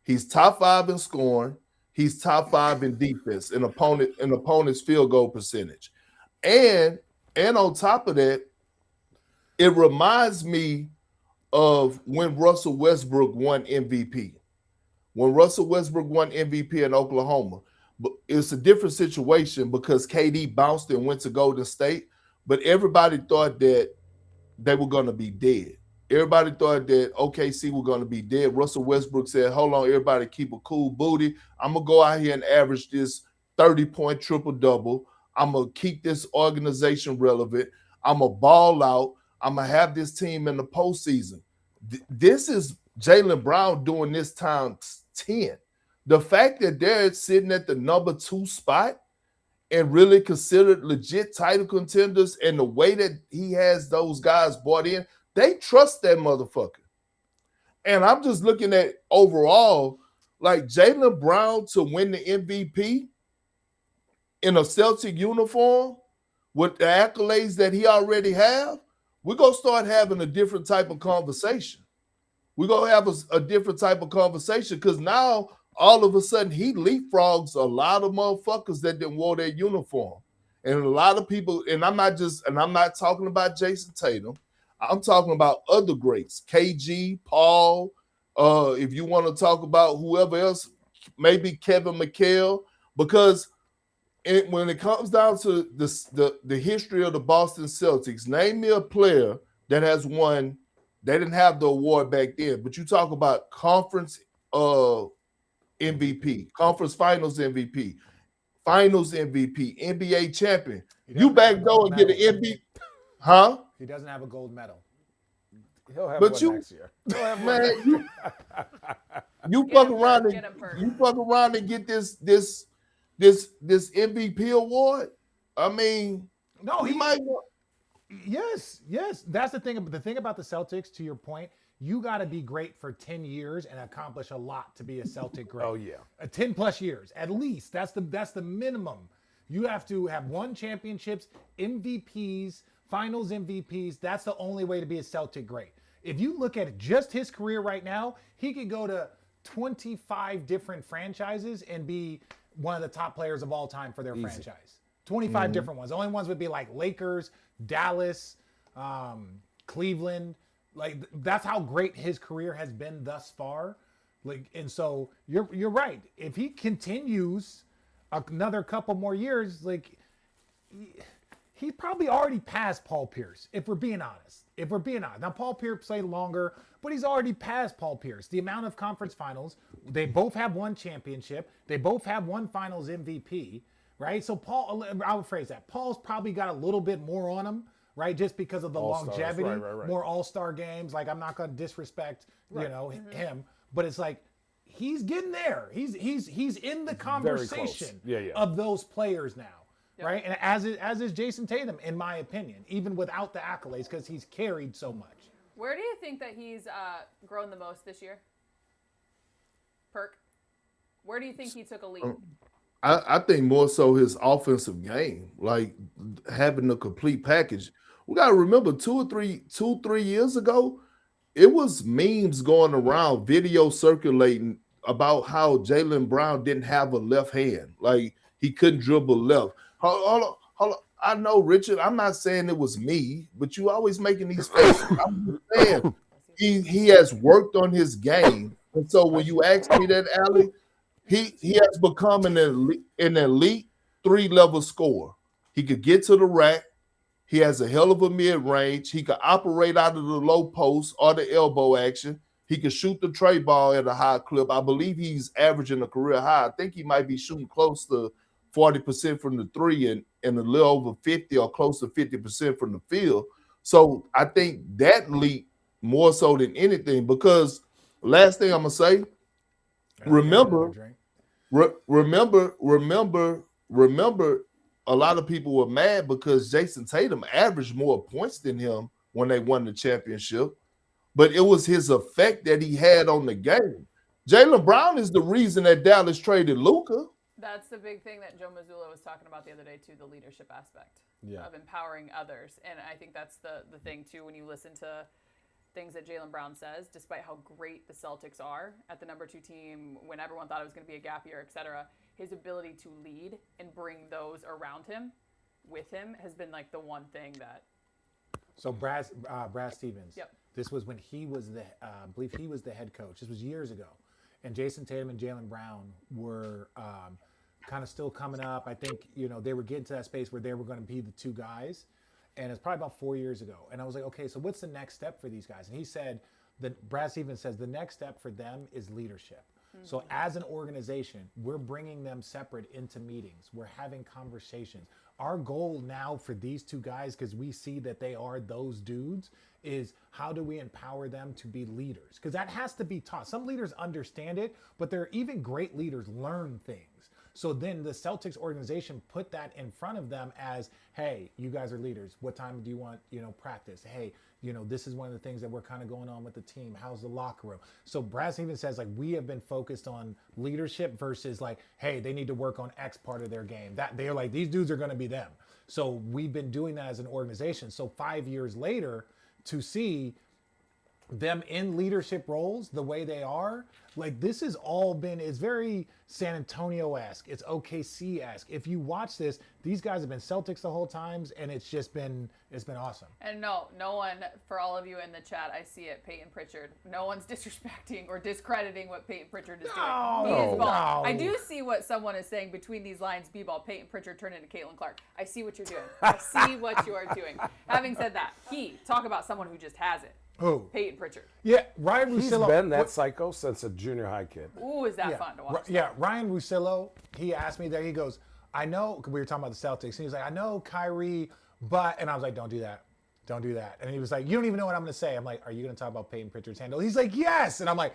He's top 5 in scoring. He's top 5 in defense, an opponent's field goal percentage. And on top of that, it reminds me of when Russell Westbrook won MVP. When Russell Westbrook won MVP in Oklahoma, but it's a different situation because KD bounced and went to Golden State, but everybody thought that they were going to be dead. Everybody thought that OKC were going to be dead. Russell Westbrook said, hold on, everybody keep a cool booty. I'm going to go out here and average this 30-point triple-double. I'm going to keep this organization relevant. I'm a ball out. I'm going to have this team in the postseason. This is Jaylen Brown doing this times 10. The fact that they're sitting at the number 2 spot and really considered legit title contenders, and the way that he has those guys bought in, they trust that motherfucker. And I'm just looking at overall, like Jaylen Brown to win the MVP in a Celtic uniform with the accolades that he already have, we're going to start having a different type of conversation. We're going to have a different type of conversation because now all of a sudden he leapfrogs a lot of motherfuckers that didn't wear their uniform. And a lot of people, and I'm not talking about Jason Tatum. I'm talking about other greats, KG, Paul. If you want to talk about whoever else, maybe Kevin McHale, because when it comes down to the history of the Boston Celtics, name me a player that has won. They didn't have the award back then, but you talk about conference MVP, conference finals MVP, finals MVP, NBA champion. You back door and get an MVP, huh? He doesn't have a gold medal. He'll have one next year. Man, you fuck around and get this MVP award. I mean, no, he might. Yes. That's the thing. The thing about the Celtics, to your point, you got to be great for 10 years and accomplish a lot to be a Celtic great. Oh yeah, 10 plus years at least. That's the minimum. You have to have won championships, MVPs, Finals MVPs. That's the only way to be a Celtic great. If you look at just his career right now, he could go to 25 different franchises and be one of the top players of all time for their franchise. 25 different ones. The only ones would be like Lakers, Dallas, Cleveland. Like that's how great his career has been thus far. Like, and so you're right. If he continues another couple more years, like he probably already passed Paul Pierce. If we're being honest. Now Paul Pierce played longer, but he's already passed Paul Pierce. The amount of conference finals, they both have one championship. They both have one finals MVP, right? So Paul, I would phrase that. Paul's probably got a little bit more on him, right? Just because of the longevity, right. More all-star games. Like I'm not going to disrespect, him, but it's like he's getting there. He's in the conversation of those players now. Yep. Right, and as is Jason Tatum, in my opinion, even without the accolades, because he's carried so much. Where do you think that he's grown the most this year? Perk, where do you think he took a leap? I think more so his offensive game, like having the complete package. We got to remember 2 or 3 years ago, it was memes going around, video circulating about how Jaylen Brown didn't have a left hand, like he couldn't dribble left. Hold on. I know, Richard, I'm not saying it was me, but you always making these faces. I'm just saying he has worked on his game. And so when you ask me that, Allie, he has become an elite 3-level scorer. He could get to the rack. He has a hell of a mid-range. He could operate out of the low post or the elbow action. He can shoot the tray ball at a high clip. I believe he's averaging a career high. I think he might be shooting close to 40% from the three and a little over 50 or close to 50% from the field. So I think that leap more so than anything, because last thing I'm gonna say, remember, a lot of people were mad because Jason Tatum averaged more points than him when they won the championship, but it was his effect that he had on the game. Jaylen Brown is the reason that Dallas traded Luka. That's the big thing that Joe Mazzulla was talking about the other day, too, the leadership aspect of empowering others. And I think that's the thing, too, when you listen to things that Jaylen Brown says, despite how great the Celtics are at the number 2 team, when everyone thought it was going to be a gap year, et cetera, his ability to lead and bring those around him with him has been like the one thing that. So Brad Stevens, this was when he was I believe he was the head coach. This was years ago. And Jason Tatum and Jaylen Brown were kind of still coming up. I think, they were getting to that space where they were going to be the 2 guys. And it's probably about 4 years ago. And I was like, okay, so what's the next step for these guys? And he said, Brad Stevens says, the next step for them is leadership. Mm-hmm. So as an organization, we're bringing them separate into meetings. We're having conversations. our goal now for these two guys, because we see that they are those dudes, is how do we empower them to be leaders? Because that has to be taught. Some leaders understand it, but there are even great leaders learn things. So then the Celtics organization put that in front of them as, hey, you guys are leaders. What time do you want, practice? Hey, this is one of the things that we're kind of going on with the team. How's the locker room? So Brass even says, like, we have been focused on leadership versus like, hey, they need to work on X part of their game. That they're like, these dudes are going to be them. So we've been doing that as an organization. So 5 years later, to see them in leadership roles the way they are, like, this has all been, it's very San Antonio-esque, it's OKC-esque. If you watch this, these guys have been Celtics the whole time, and it's been awesome. And no one, for all of you in the chat, I see it, Payton Pritchard, no one's disrespecting or discrediting what Payton Pritchard is doing. He is ball. I do see what someone is saying between these lines, B-ball, Payton Pritchard turned into Caitlin Clark. I see what you're doing. I see what you are doing. Having said that, talk about someone who just has it. Who? Payton Pritchard. Yeah, Ryan Russillo. He's been that psycho since a junior high kid. Ooh, is that fun to watch? Yeah, Ryan Russillo, he asked me that. He goes, I know, because we were talking about the Celtics, and he was like, I know Kyrie, but, and I was like, don't do that. Don't do that. And he was like, you don't even know what I'm going to say. I'm like, are you going to talk about Payton Pritchard's handle? He's like, yes. And I'm like,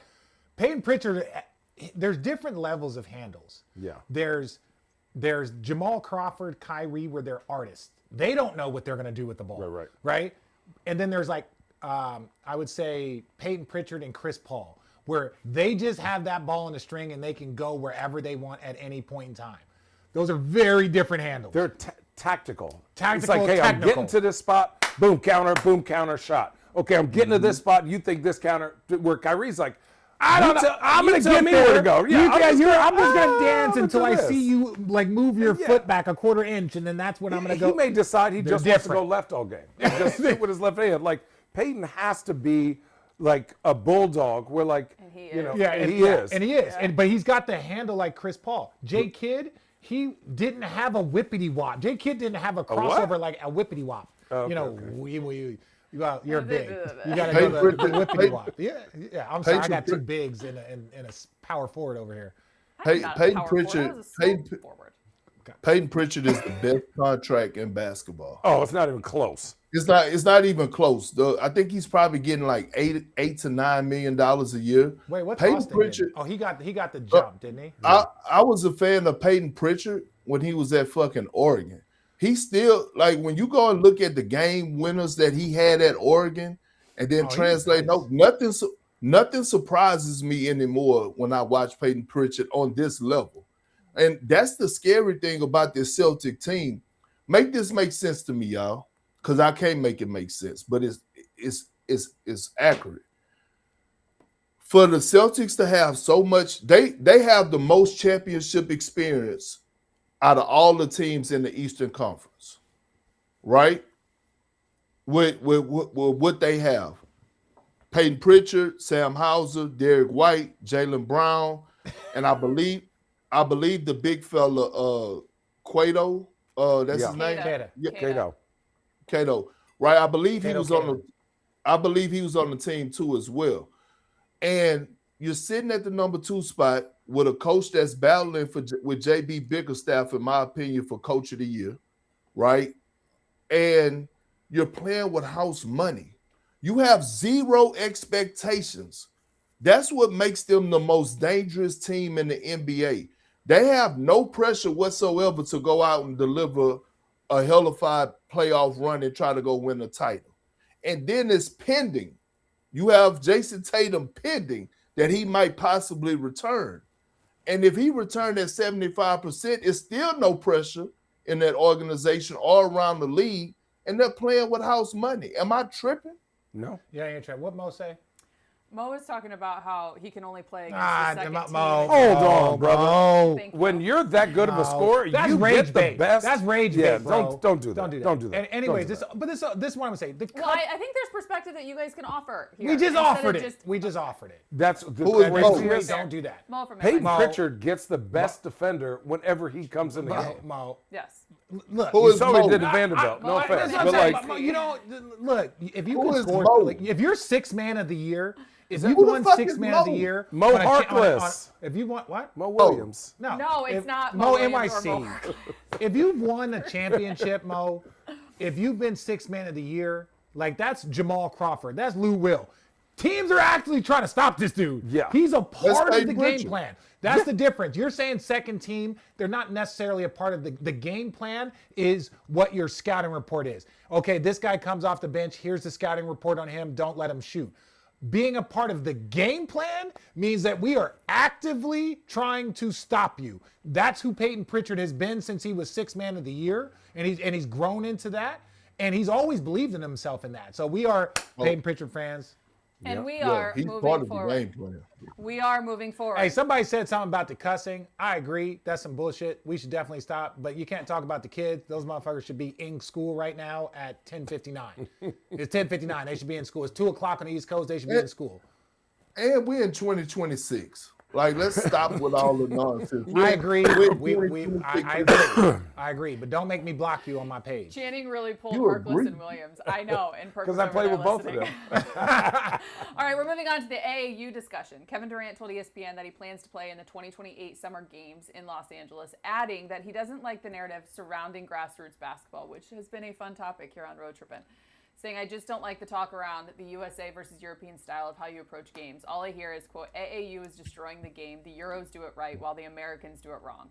Payton Pritchard, there's different levels of handles. Yeah. There's Jamal Crawford, Kyrie, where they're artists. They don't know what they're going to do with the ball. Right? And then there's like, I would say Payton Pritchard and Chris Paul, where they just have that ball in a string and they can go wherever they want at any point in time. Those are very different handles. They're tactical. Tactical, it's like, hey, technical. I'm getting to this spot, boom, counter, shot. Okay, I'm getting to this spot, you think this counter, where Kyrie's like, I don't know. I'm going to get me where to go. Yeah, I'm just going to dance until I see you like move your foot back a quarter inch, and then that's when I'm going to go. He may decide he just wants to go left all game. Just sit with his left hand. Like, Payton has to be like a bulldog. We're like, and he is. He is. But he's got the handle like Chris Paul. J Kidd, he didn't have a whippity wop. J Kidd didn't have a crossover like a whippity wop. You're big. You got to go the whippity wop. Yeah. I'm sorry, I got two bigs in a power forward over here. Payton Pritchard is the best contract in basketball. Oh, it's not even close. It's not even close. I think he's probably getting like $8 to $9 million a year. Wait, what's Payton Pritchard? Oh, he got the jump, didn't he? I was a fan of Payton Pritchard when he was at fucking Oregon. He still, like, when you go and look at the game winners that he had at Oregon and then translate, nothing surprises me anymore when I watch Payton Pritchard on this level. And that's the scary thing about this Celtic team. Make this make sense to me, y'all, because I can't make it make sense, but it's accurate. For the Celtics to have so much, they have the most championship experience out of all the teams in the Eastern Conference, right? With what they have. Payton Pritchard, Sam Hauser, Derek White, Jaylen Brown, and I believe the big fella, Cueto, that's his name? Cato. Right? I believe he was on the team too as well. And you're sitting at the number 2 spot with a coach that's battling with JB Bickerstaff, in my opinion, for coach of the year, right? And you're playing with house money. You have zero expectations. That's what makes them the most dangerous team in the NBA. They have no pressure whatsoever to go out and deliver a hellified playoff run and try to go win a title. And then it's pending. You have Jason Tatum pending that he might possibly return. And if he returned at 75%, it's still no pressure in that organization or around the league, and they're playing with house money. Am I tripping? No. Yeah, you're tripping. What Mo say? Mo is talking about how he can only play against the second team. Mo. Hold on, brother. Thank you. When you're that good of a scorer, that's you rage get the bait. best. That's rage yeah, bait, bro. Don't do that. Don't do that. And anyways, this is what I'm gonna say. Well, I think there's perspective that you guys can offer here. We just offered it. We just offered it. That's Who is Mo? Don't do that. Mo from Payton Pritchard gets the best defender whenever he comes in the game. Mo. Yes. Look, Who is So Mo? he did at Vanderbilt. No offense, but like, you know, look, if you Who can is score, Mo? like, if you're 6th man of the year If you won sixth man of the year, Mo Harkless. If you want what? Mo Williams. No, it's not Mo Williams NYC. If you've won a championship, Mo, if you've been sixth man of the year, like that's Jamal Crawford, that's Lou Will. Teams are actually trying to stop this dude. Yeah. He's a part of the Pritchard. game plan. That's the difference. You're saying second team, they're not necessarily a part of the game plan is what your scouting report is. Okay, this guy comes off the bench. Here's the scouting report on him. Don't let him shoot. Being a part of the game plan means that we are actively trying to stop you. That's who Payton Pritchard has been since he was sixth man of the year, and he's grown into that, and he's always believed in himself in that. So we are Payton Pritchard fans. And we are he's moving part of forward. the game plan. We are moving forward. Hey, somebody said something about the cussing. I agree. That's some bullshit. We should definitely stop. But you can't talk about the kids. Those motherfuckers should be in school right now at 10:59. It's 10:59. They should be in school. It's 2 o'clock on the East Coast. They should be in school. And we're in 2026. Like, let's stop with all the nonsense. I agree. I agree. I agree. But don't make me block you on my page. Channing really pulled You Perkless agree. and Williams. I know. And Perk Because was I played over with there both of listening. them. All right, we're moving on to the AAU discussion. Kevin Durant told ESPN that he plans to play in the 2028 Summer Games in Los Angeles, adding that he doesn't like the narrative surrounding grassroots basketball, which has been a fun topic here on Road Trippin'. Saying, I just don't like the talk around the USA versus European style of how you approach games. All I hear is, quote, AAU is destroying the game. The Euros do it right while the Americans do it wrong.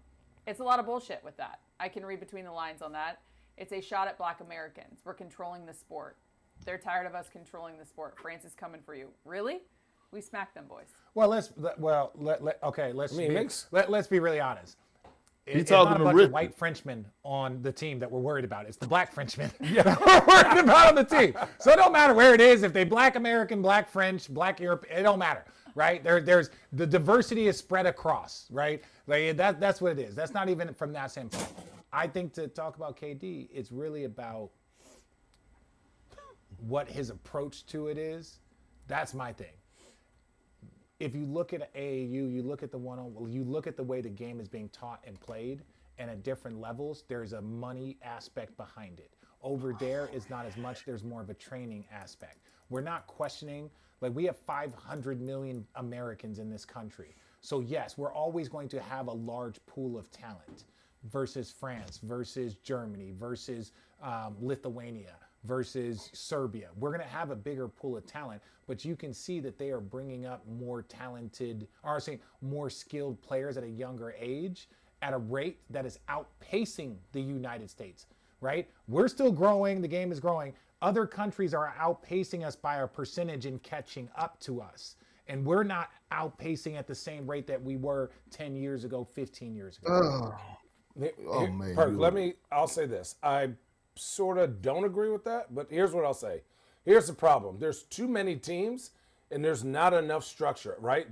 It's a lot of bullshit with that. I can read between the lines on that. It's a shot at black Americans. We're controlling the sport. They're tired of us controlling the sport. France is coming for you. Really? We smacked them, boys. Well, let's be really honest. It's talking not a to bunch Richard. of white Frenchmen on the team that we're worried about. It's the black Frenchmen that we're worried about on the team. So it don't matter where it is. If they black American, black French, black Europe, it don't matter, right? There's the diversity is spread across, right? Like that's what it is. That's not even from that standpoint. I think to talk about KD, it's really about what his approach to it is. That's my thing. If you look at AAU, you look at you look at the way the game is being taught and played, and at different levels, there's a money aspect behind it. Over there is not as much. There's more of a training aspect. We're not questioning, like we have 500 million Americans in this country. So yes, we're always going to have a large pool of talent versus France, versus Germany, versus Lithuania, versus Serbia. We're going to have a bigger pool of talent, but you can see that they are bringing up more talented, or saying more skilled players at a younger age at a rate that is outpacing the United States, right? We're still growing. The game is growing. Other countries are outpacing us by a percentage and catching up to us. And we're not outpacing at the same rate that we were 10 years ago, 15 years ago. Oh, man. Perk, I'll say this. I sort of don't agree with that, but here's what I'll say. Here's the problem. There's too many teams and there's not enough structure, right?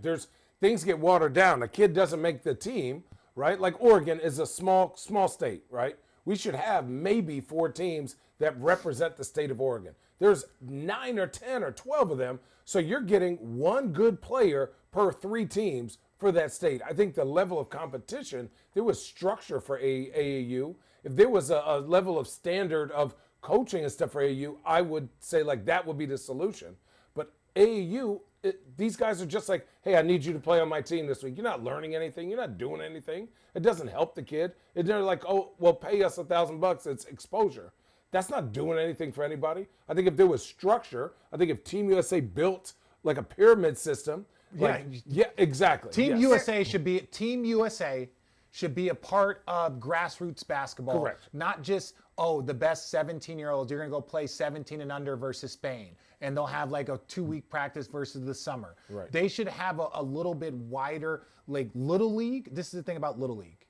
Things get watered down. A kid doesn't make the team, right? Like Oregon is a small state, right? We should have maybe 4 teams that represent the state of Oregon. There's 9 or 10 or 12 of them. So you're getting one good player per 3 teams for that state. I think the level of competition, there was structure for AAU. If there was a level of standard of coaching and stuff for AAU, I would say like that would be the solution. But AAU, these guys are just like, hey, I need you to play on my team this week. You're not learning anything. You're not doing anything. It doesn't help the kid. And they're like, oh, well, pay us $1,000. It's exposure. That's not doing anything for anybody. I think if there was structure, I think if Team USA built like a pyramid system, yeah, exactly. Team USA should be a part of grassroots basketball. Correct. Not just, the best 17-year-olds, you're going to go play 17 and under versus Spain. And they'll have like a 2-week practice versus the summer. Right. They should have a little bit wider, like Little League. This is the thing about Little League.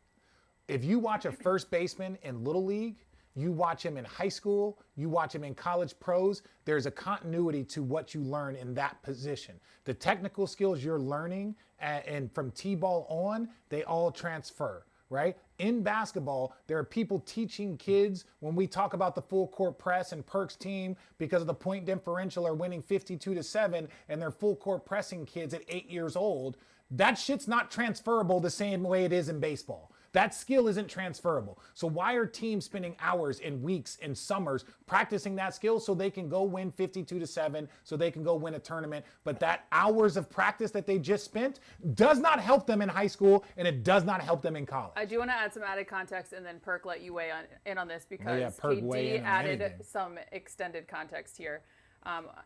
If you watch a first baseman in Little League, you watch him in high school, you watch him in college pros, there's a continuity to what you learn in that position. The technical skills you're learning and from T-ball on, they all transfer, right? In basketball, there are people teaching kids when we talk about the full court press and Perk's team because of the point differential are winning 52-7 and they're full court pressing kids at 8 years old. That shit's not transferable the same way it is in baseball. That skill isn't transferable. So why are teams spending hours and weeks and summers practicing that skill so they can go win 52-7, so they can go win a tournament? But that hours of practice that they just spent does not help them in high school, and it does not help them in college. I do want to add some added context, and then Perk let you weigh in on this because Perk KD added some extended context here.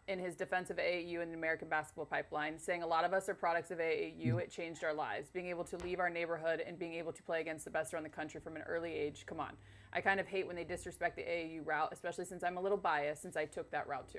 In his defense of AAU and the American basketball pipeline, saying a lot of us are products of AAU. It changed our lives. Being able to leave our neighborhood and being able to play against the best around the country from an early age. Come on. I kind of hate when they disrespect the AAU route, especially since I'm a little biased since I took that route too.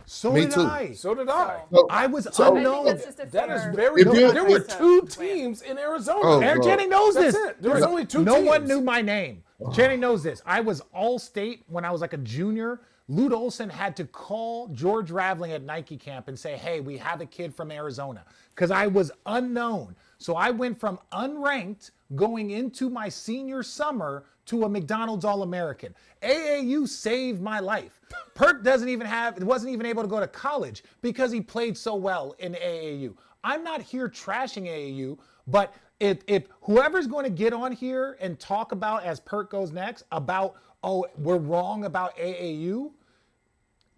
So did I. So did I. I was unknown. That is very good. There were 2 teams in Arizona. Jenny knows this. There was only 2 teams. No one knew my name. Jenny knows this. I was all state when I was like a junior. Lute Olson had to call George Raveling at Nike camp and say, hey, we have a kid from Arizona, because I was unknown. So I went from unranked going into my senior summer to a McDonald's All-American. AAU saved my life. Perk wasn't even able to go to college because he played so well in AAU. I'm not here trashing AAU, but if whoever's going to get on here and talk about, as Perk goes next, about, oh, we're wrong about AAU,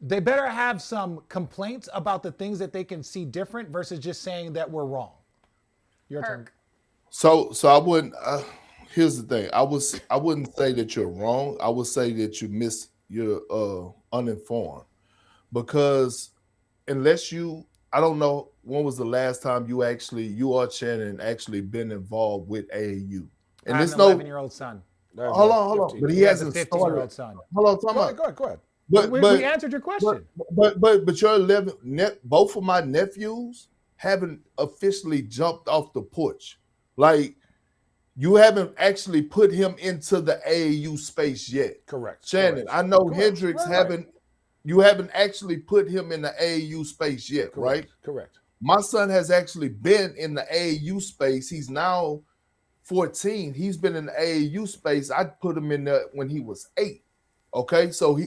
they better have some complaints about the things that they can see different versus just saying that we're wrong. Your turn. So I wouldn't. Here's the thing. I wouldn't say that you're wrong. I would say that you're uninformed, because unless I don't know when was the last time you or Shannon actually been involved with AAU. And I have an 11-year-old son. Hold on. But he hasn't a 15-year-old son. Hold on, Go ahead. But we answered your question. But your 11, both of my nephews haven't officially jumped off the porch. Like, you haven't actually put him into the AAU space yet. Correct. Shannon, I know Hendricks you haven't actually put him in the AAU space yet, right? Correct. My son has actually been in the AAU space. He's now 14. He's been in the AAU space. I put him in there when he was 8. Okay, so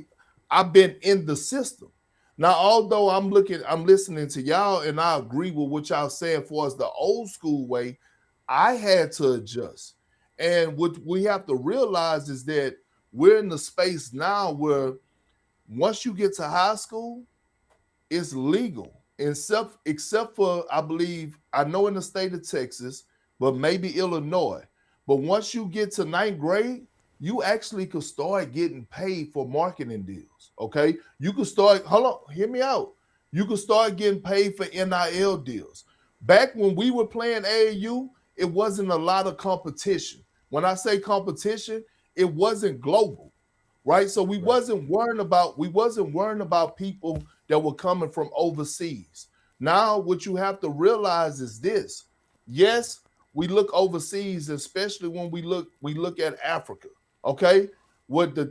I've been in the system. Now, although I'm listening to y'all, and I agree with what y'all saying for us the old school way, I had to adjust. And what we have to realize is that we're in the space now where once you get to high school, it's legal. Except for, I know in the state of Texas, but maybe Illinois. But once you get to 9th grade, you actually could start getting paid for marketing deals, okay? You could start, hear me out. You could start getting paid for NIL deals. Back when we were playing AAU, it wasn't a lot of competition. When I say competition, it wasn't global, right? So we wasn't worrying about people that were coming from overseas. Now, what you have to realize is this. Yes, we look overseas, especially when we look at Africa. Okay, what the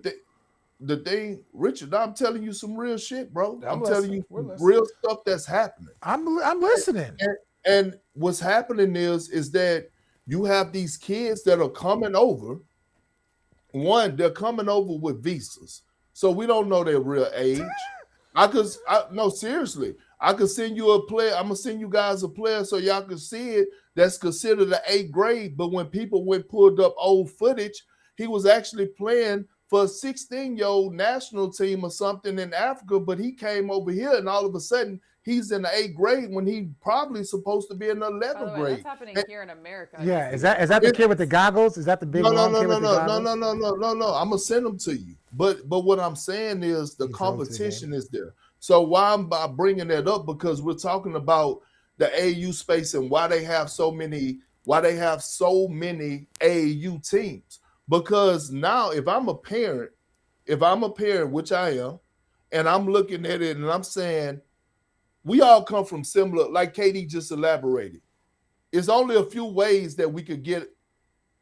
thing, Richard? I'm telling you some real shit, bro. I'm telling you real stuff that's happening. I'm listening. And what's happening is that you have these kids that are coming over. One, they're coming over with visas, so we don't know their real age. No, seriously. I could send you a player. I'm gonna send you guys a player so y'all can see it. That's considered the 8th grade. But when people pulled up old footage, he was actually playing for a 16-year-old national team or something in Africa, but he came over here and all of a sudden he's in the 8th grade when he probably supposed to be in the 11th grade. That's happening here in America. Yeah, is that the kid with the goggles? Is that the big long kid with the goggles? No. I'm gonna send them to you. But what I'm saying is the competition is there. So why I'm bringing that up, because we're talking about the AAU space and why they have so many AAU teams. Because now, if I'm a parent, which I am, and I'm looking at it and I'm saying, we all come from similar, like Katie just elaborated. It's only a few ways that we could get,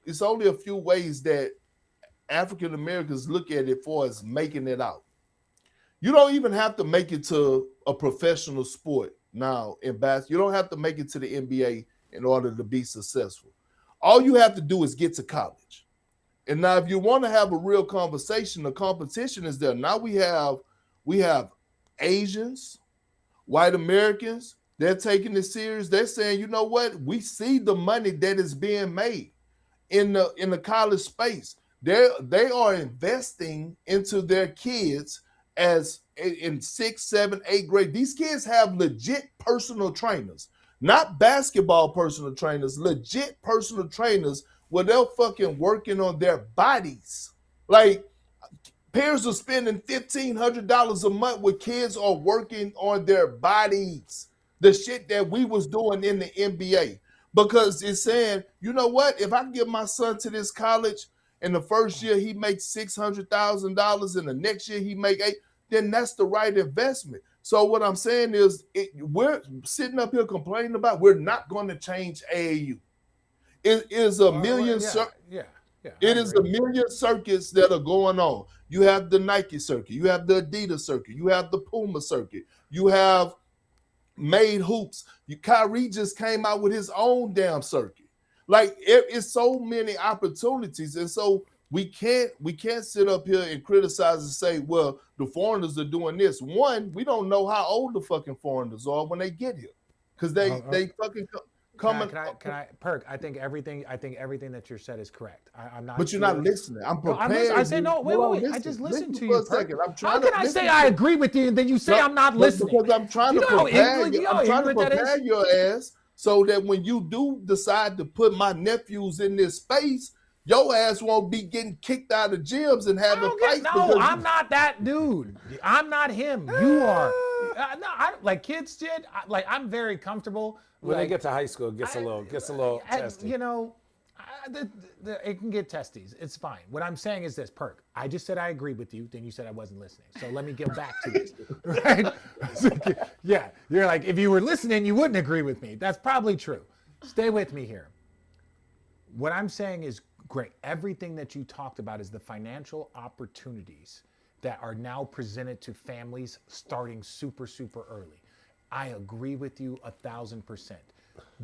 it's only a few ways that African Americans look at it for us making it out. You don't even have to make it to a professional sport now in basketball. You don't have to make it to the NBA in order to be successful. All you have to do is get to college. And now if you want to have a real conversation, the competition is there. Now we have Asians, white Americans, they're taking it serious. They're saying, you know what? We see the money that is being made. in the college space. They are investing into their kids as in 6th, 7th, 8th grade. These kids have legit personal trainers, not basketball personal trainers, legit personal trainers where they're fucking working on their bodies. Like, parents are spending $1,500 a month where kids are working on their bodies. The shit that we was doing in the NBA. Because it's saying, you know what? If I can get my son to this college and the first year he makes $600,000 and the next year he make $8, then that's the right investment. So what I'm saying is we're sitting up here complaining about we're not going to change AAU. It is a million it is a million circuits that are going on. You have the Nike circuit, you have the Adidas circuit, you have the Puma circuit, you have made hoops. Kyrie just came out with his own damn circuit. Like it's so many opportunities, and so we can't sit up here and criticize and say, well, the foreigners are doing this. One, we don't know how old the fucking foreigners are when they get here, because they fucking come. Can I Perk? I think everything that you said is correct. I'm not. But you're not listening. I'm prepared. I say no. Wait. I just listened to you. For a second. How can I say I agree with you and then you say I'm not listening? Because I'm trying to prepare you. I'm trying to prepare your ass so that when you do decide to put my nephews in this space, your ass won't be getting kicked out of gyms and having fights. No, I'm not that dude. I'm not him. You are. No, like kids did. I'm very comfortable. When they get to high school, it gets a little testy. You know, it can get testies. It's fine. What I'm saying is this, Perk. I just said I agree with you. Then you said I wasn't listening. So let me get back to this. Right? Yeah. You're like, if you were listening, you wouldn't agree with me. That's probably true. Stay with me here. What I'm saying is great. Everything that you talked about is the financial opportunities that are now presented to families starting super, super early. I agree with you 1,000%.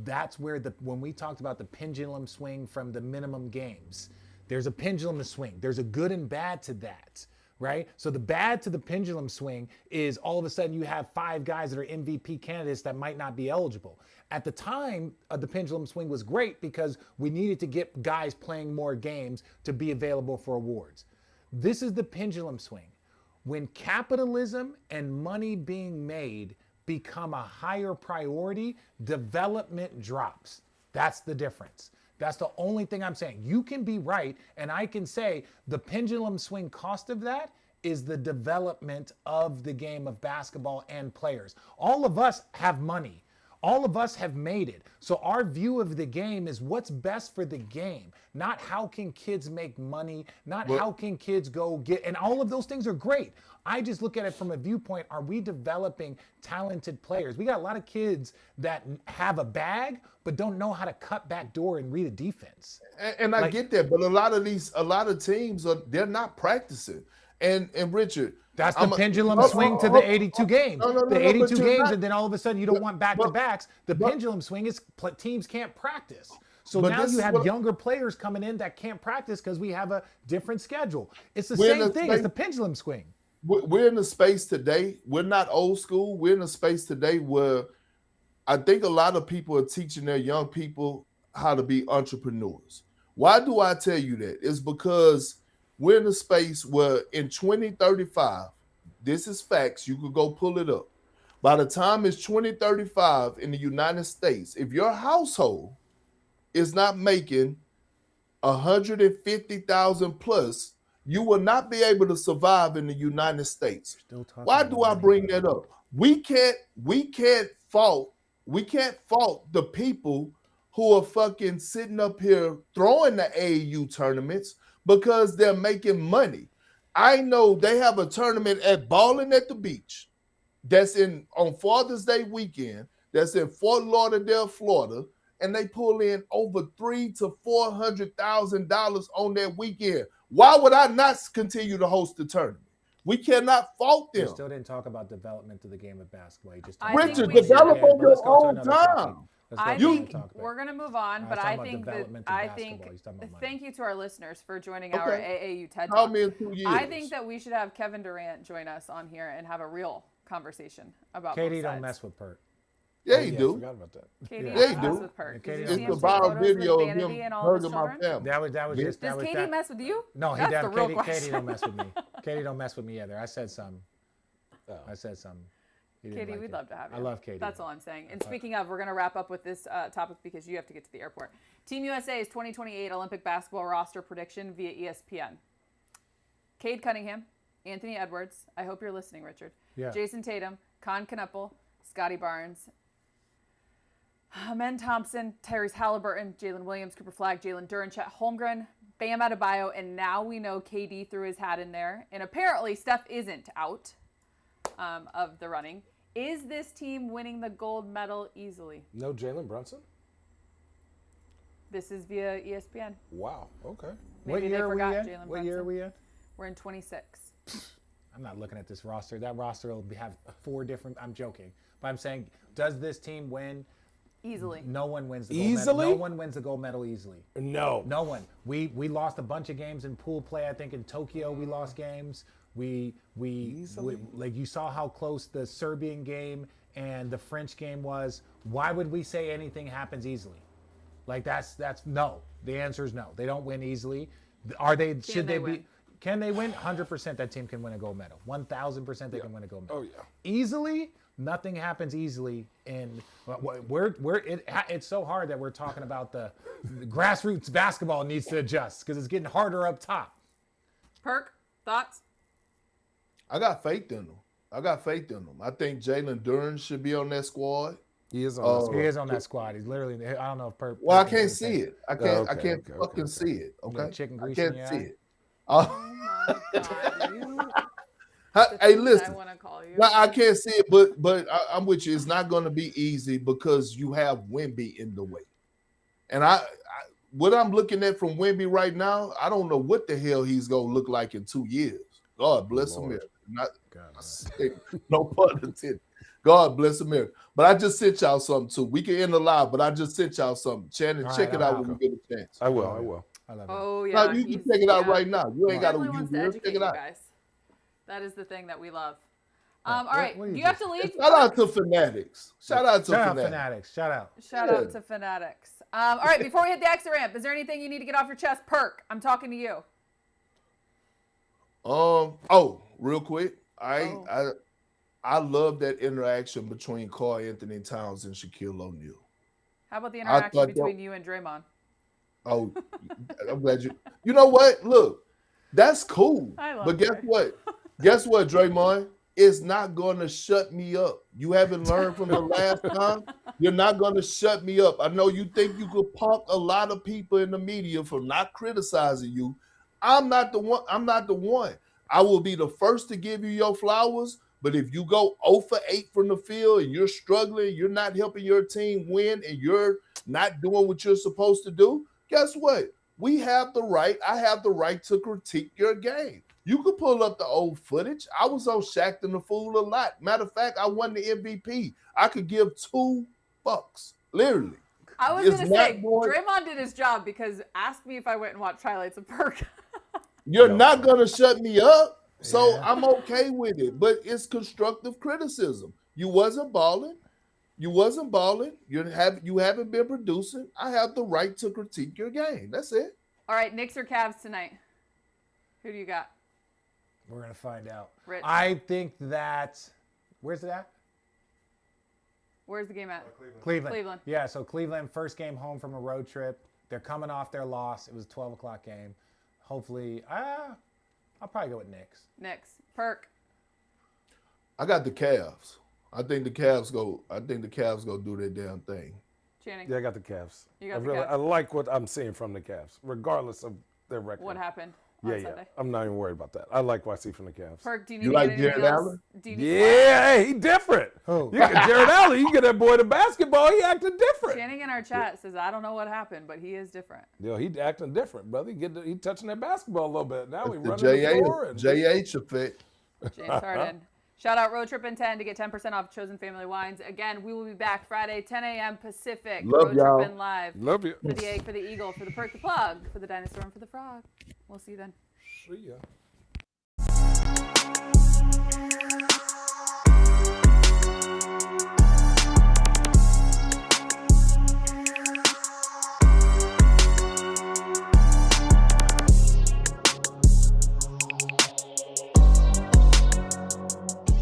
That's where when we talked about the pendulum swing from the minimum games, there's a pendulum swing. There's a good and bad to that, right? So the bad to the pendulum swing is all of a sudden you have 5 guys that are MVP candidates that might not be eligible. At the time, the pendulum swing was great because we needed to get guys playing more games to be available for awards. This is the pendulum swing. When capitalism and money being made become a higher priority, development drops. That's the difference. That's the only thing I'm saying. You can be right, and I can say the pendulum swing cost of that is the development of the game of basketball and players. All of us have money. All of us have made it. So our view of the game is what's best for the game, not how can kids make money, not how can kids go get, and all of those things are great. I just look at it from a viewpoint, are we developing talented players? We got a lot of kids that have a bag, but don't know how to cut back door and read a defense. And I get that, but a lot of teams, they're not practicing. And Richard, that's the pendulum swing to the 82 games. The 82 games, and then all of a sudden you don't want back-to-backs. The pendulum swing is teams can't practice. So now you have younger players coming in that can't practice because we have a different schedule. It's the same thing. It's the pendulum swing. We're in a space today. We're not old school. We're in a space today where I think a lot of people are teaching their young people how to be entrepreneurs. Why do I tell you that? It's because we're in a space where in 2035, this is facts, you could go pull it up. By the time it's 2035 in the United States, if your household is not making 150,000 plus, you will not be able to survive in the United States. Why do I bring that up? We can't fault the people who are fucking sitting up here throwing the AAU tournaments because they're making money. I know they have a tournament at Ballin' at the Beach that's on Father's Day weekend, that's in Fort Lauderdale, Florida, and they pull in over $300,000 to $400,000 on that weekend. Why would I not continue to host the tournament? We cannot fault them. You still didn't talk about development to the game of basketball. You just Richard, develop on your own time. I think we're going to move on, but I think thank you to our listeners for joining our AAU TED Talk. Me in 2 years. I think that we should have Kevin Durant join us on here and have a real conversation about Katie, don't mess with Perk. Yeah, he do. I forgot about that. Katie, Yeah, he do. with Perk. Katie Did you does. see It's him the take viral photos with video of Vanity him and all his hugging my children? family. That was just. Does that was Katie that. mess with you? No, he That's doesn't. the real Katie question. don't mess with me. Katie don't mess with me either. I said something. I said something. He didn't Katie, like we'd it. love to have you. I love Katie. That's all I'm saying. And speaking of, we're going to wrap up with this topic because you have to get to the airport. Team USA's 2028 Olympic basketball roster prediction via ESPN. Cade Cunningham, Anthony Edwards. I hope you're listening, Richard. Yeah. Jason Tatum, Con Knuppel, Scotty Barnes, Amen Thompson, Tyrese Halliburton, Jalen Williams, Cooper Flagg, Jalen Duren, Chet Holmgren, Bam Adebayo, and now we know KD threw his hat in there. And apparently Steph isn't out of the running. Is this team winning the gold medal easily? No Jalen Brunson? This is via ESPN. Wow. Okay. What Maybe year they are we forgot in? Jalen What year are Brunson. we in? We're in 26. I'm not looking at this roster. That roster will have 4 different. I'm joking, but I'm saying, does this team win? Easily. No one wins the gold Easily? medal. No one wins the gold medal easily. No. No one. We lost a bunch of games in pool play. I think in Tokyo we lost games. We like you saw how close the Serbian game and the French game was. Why would we say anything happens easily? Like that's no. The answer is no. They don't win easily. Are they? Should they win? be? Can they win? 100% that team can win a gold medal. 1,000% they can win a gold medal. Oh yeah. Easily, nothing happens easily. And it's so hard that we're talking about the grassroots basketball needs to adjust because it's getting harder up top. Perk, thoughts? I got faith in them. I think Jalen Duren should be on that squad. He is on. He is on that squad. He's literally. I don't know if Perk. Well, I can't see it. I can't Okay. fucking see it. Okay, chicken I grease in can't your see eye? it. Oh my God. Hey, I listen. want to call you. I can't see it, but I'm with you. It's not going to be easy because you have Wemby in the way. And what I'm looking at from Wemby right now, I don't know what the hell he's going to look like in 2 years. God bless America. No pun intended. God bless America. But I just sent y'all something too. We can end the live, but I just sent y'all something. Shannon, check it out when you get a chance. I will. I love it. Oh yeah. No, you can check it out right now. You ain't got to Definitely wants to use educate check it you out. guys. That is the thing that we love. All right, what do you you have just- to leave. Shout out to Fanatics. Shout out to Fanatics. Shout out. Shout out to Fanatics. All right, before we hit the extra ramp, is there anything you need to get off your chest? Perk, I'm talking to you. Real quick. I love that interaction between Karl Anthony Towns and Shaquille O'Neal. How about the I interaction thought between you and Draymond? Oh, I'm glad you. You know what? Look, that's cool. I love But guess Dray. what? Guess what, Draymond? It's not going to shut me up. You haven't learned from the last time. You're not going to shut me up. I know you think you could punk a lot of people in the media for not criticizing you. I'm not the one. I will be the first to give you your flowers. But if you go 0 for 8 from the field and you're struggling, you're not helping your team win, and you're not doing what you're supposed to do, guess what? We have the right. I have the right to critique your game. You could pull up the old footage. I was on Shaq and the Fool a lot. Matter of fact, I won the MVP. I could give $2, literally. I was going to say, Draymond did his job because ask me if I went and watched highlights of Perk. You're not going to shut me up. So I'm okay with it, but it's constructive criticism. You wasn't balling. You haven't been producing. I have the right to critique your game. That's it. All right, Knicks or Cavs tonight? Who do you got? We're gonna find out. Rich. I think that. Where's it at? Where's the game at? Cleveland. Yeah, so Cleveland, first game home from a road trip. They're coming off their loss. It was a 12 o'clock game. Hopefully, I'll probably go with Knicks. Knicks. Perk. I got the Cavs. I think the Cavs go do their damn thing. Channing. Yeah, I got the Cavs. You got the Cavs. I like what I'm seeing from the Cavs, regardless of their record. What happened on Sunday? I'm not even worried about that. I like what I see from the Cavs. Perk, do you need You to like get anything Jared else? Allen? Hey, he different. Who? You get Jared Allen, you get that boy to basketball, he acting different. Channing in our chat says, I don't know what happened, but he is different. Yo, he acting different, brother. He touching that basketball a little bit. Now he The running the floor. JH effect. James Harden. Shout out Road Trippin 10 to get 10% off Chosen Family Wines. Again, we will be back Friday, 10 a.m. Pacific. Love Road y'all. Trippin Live. Love you. For the egg, for the eagle, for the perk, the plug, for the dinosaur, and for the frog. We'll see you then. See ya.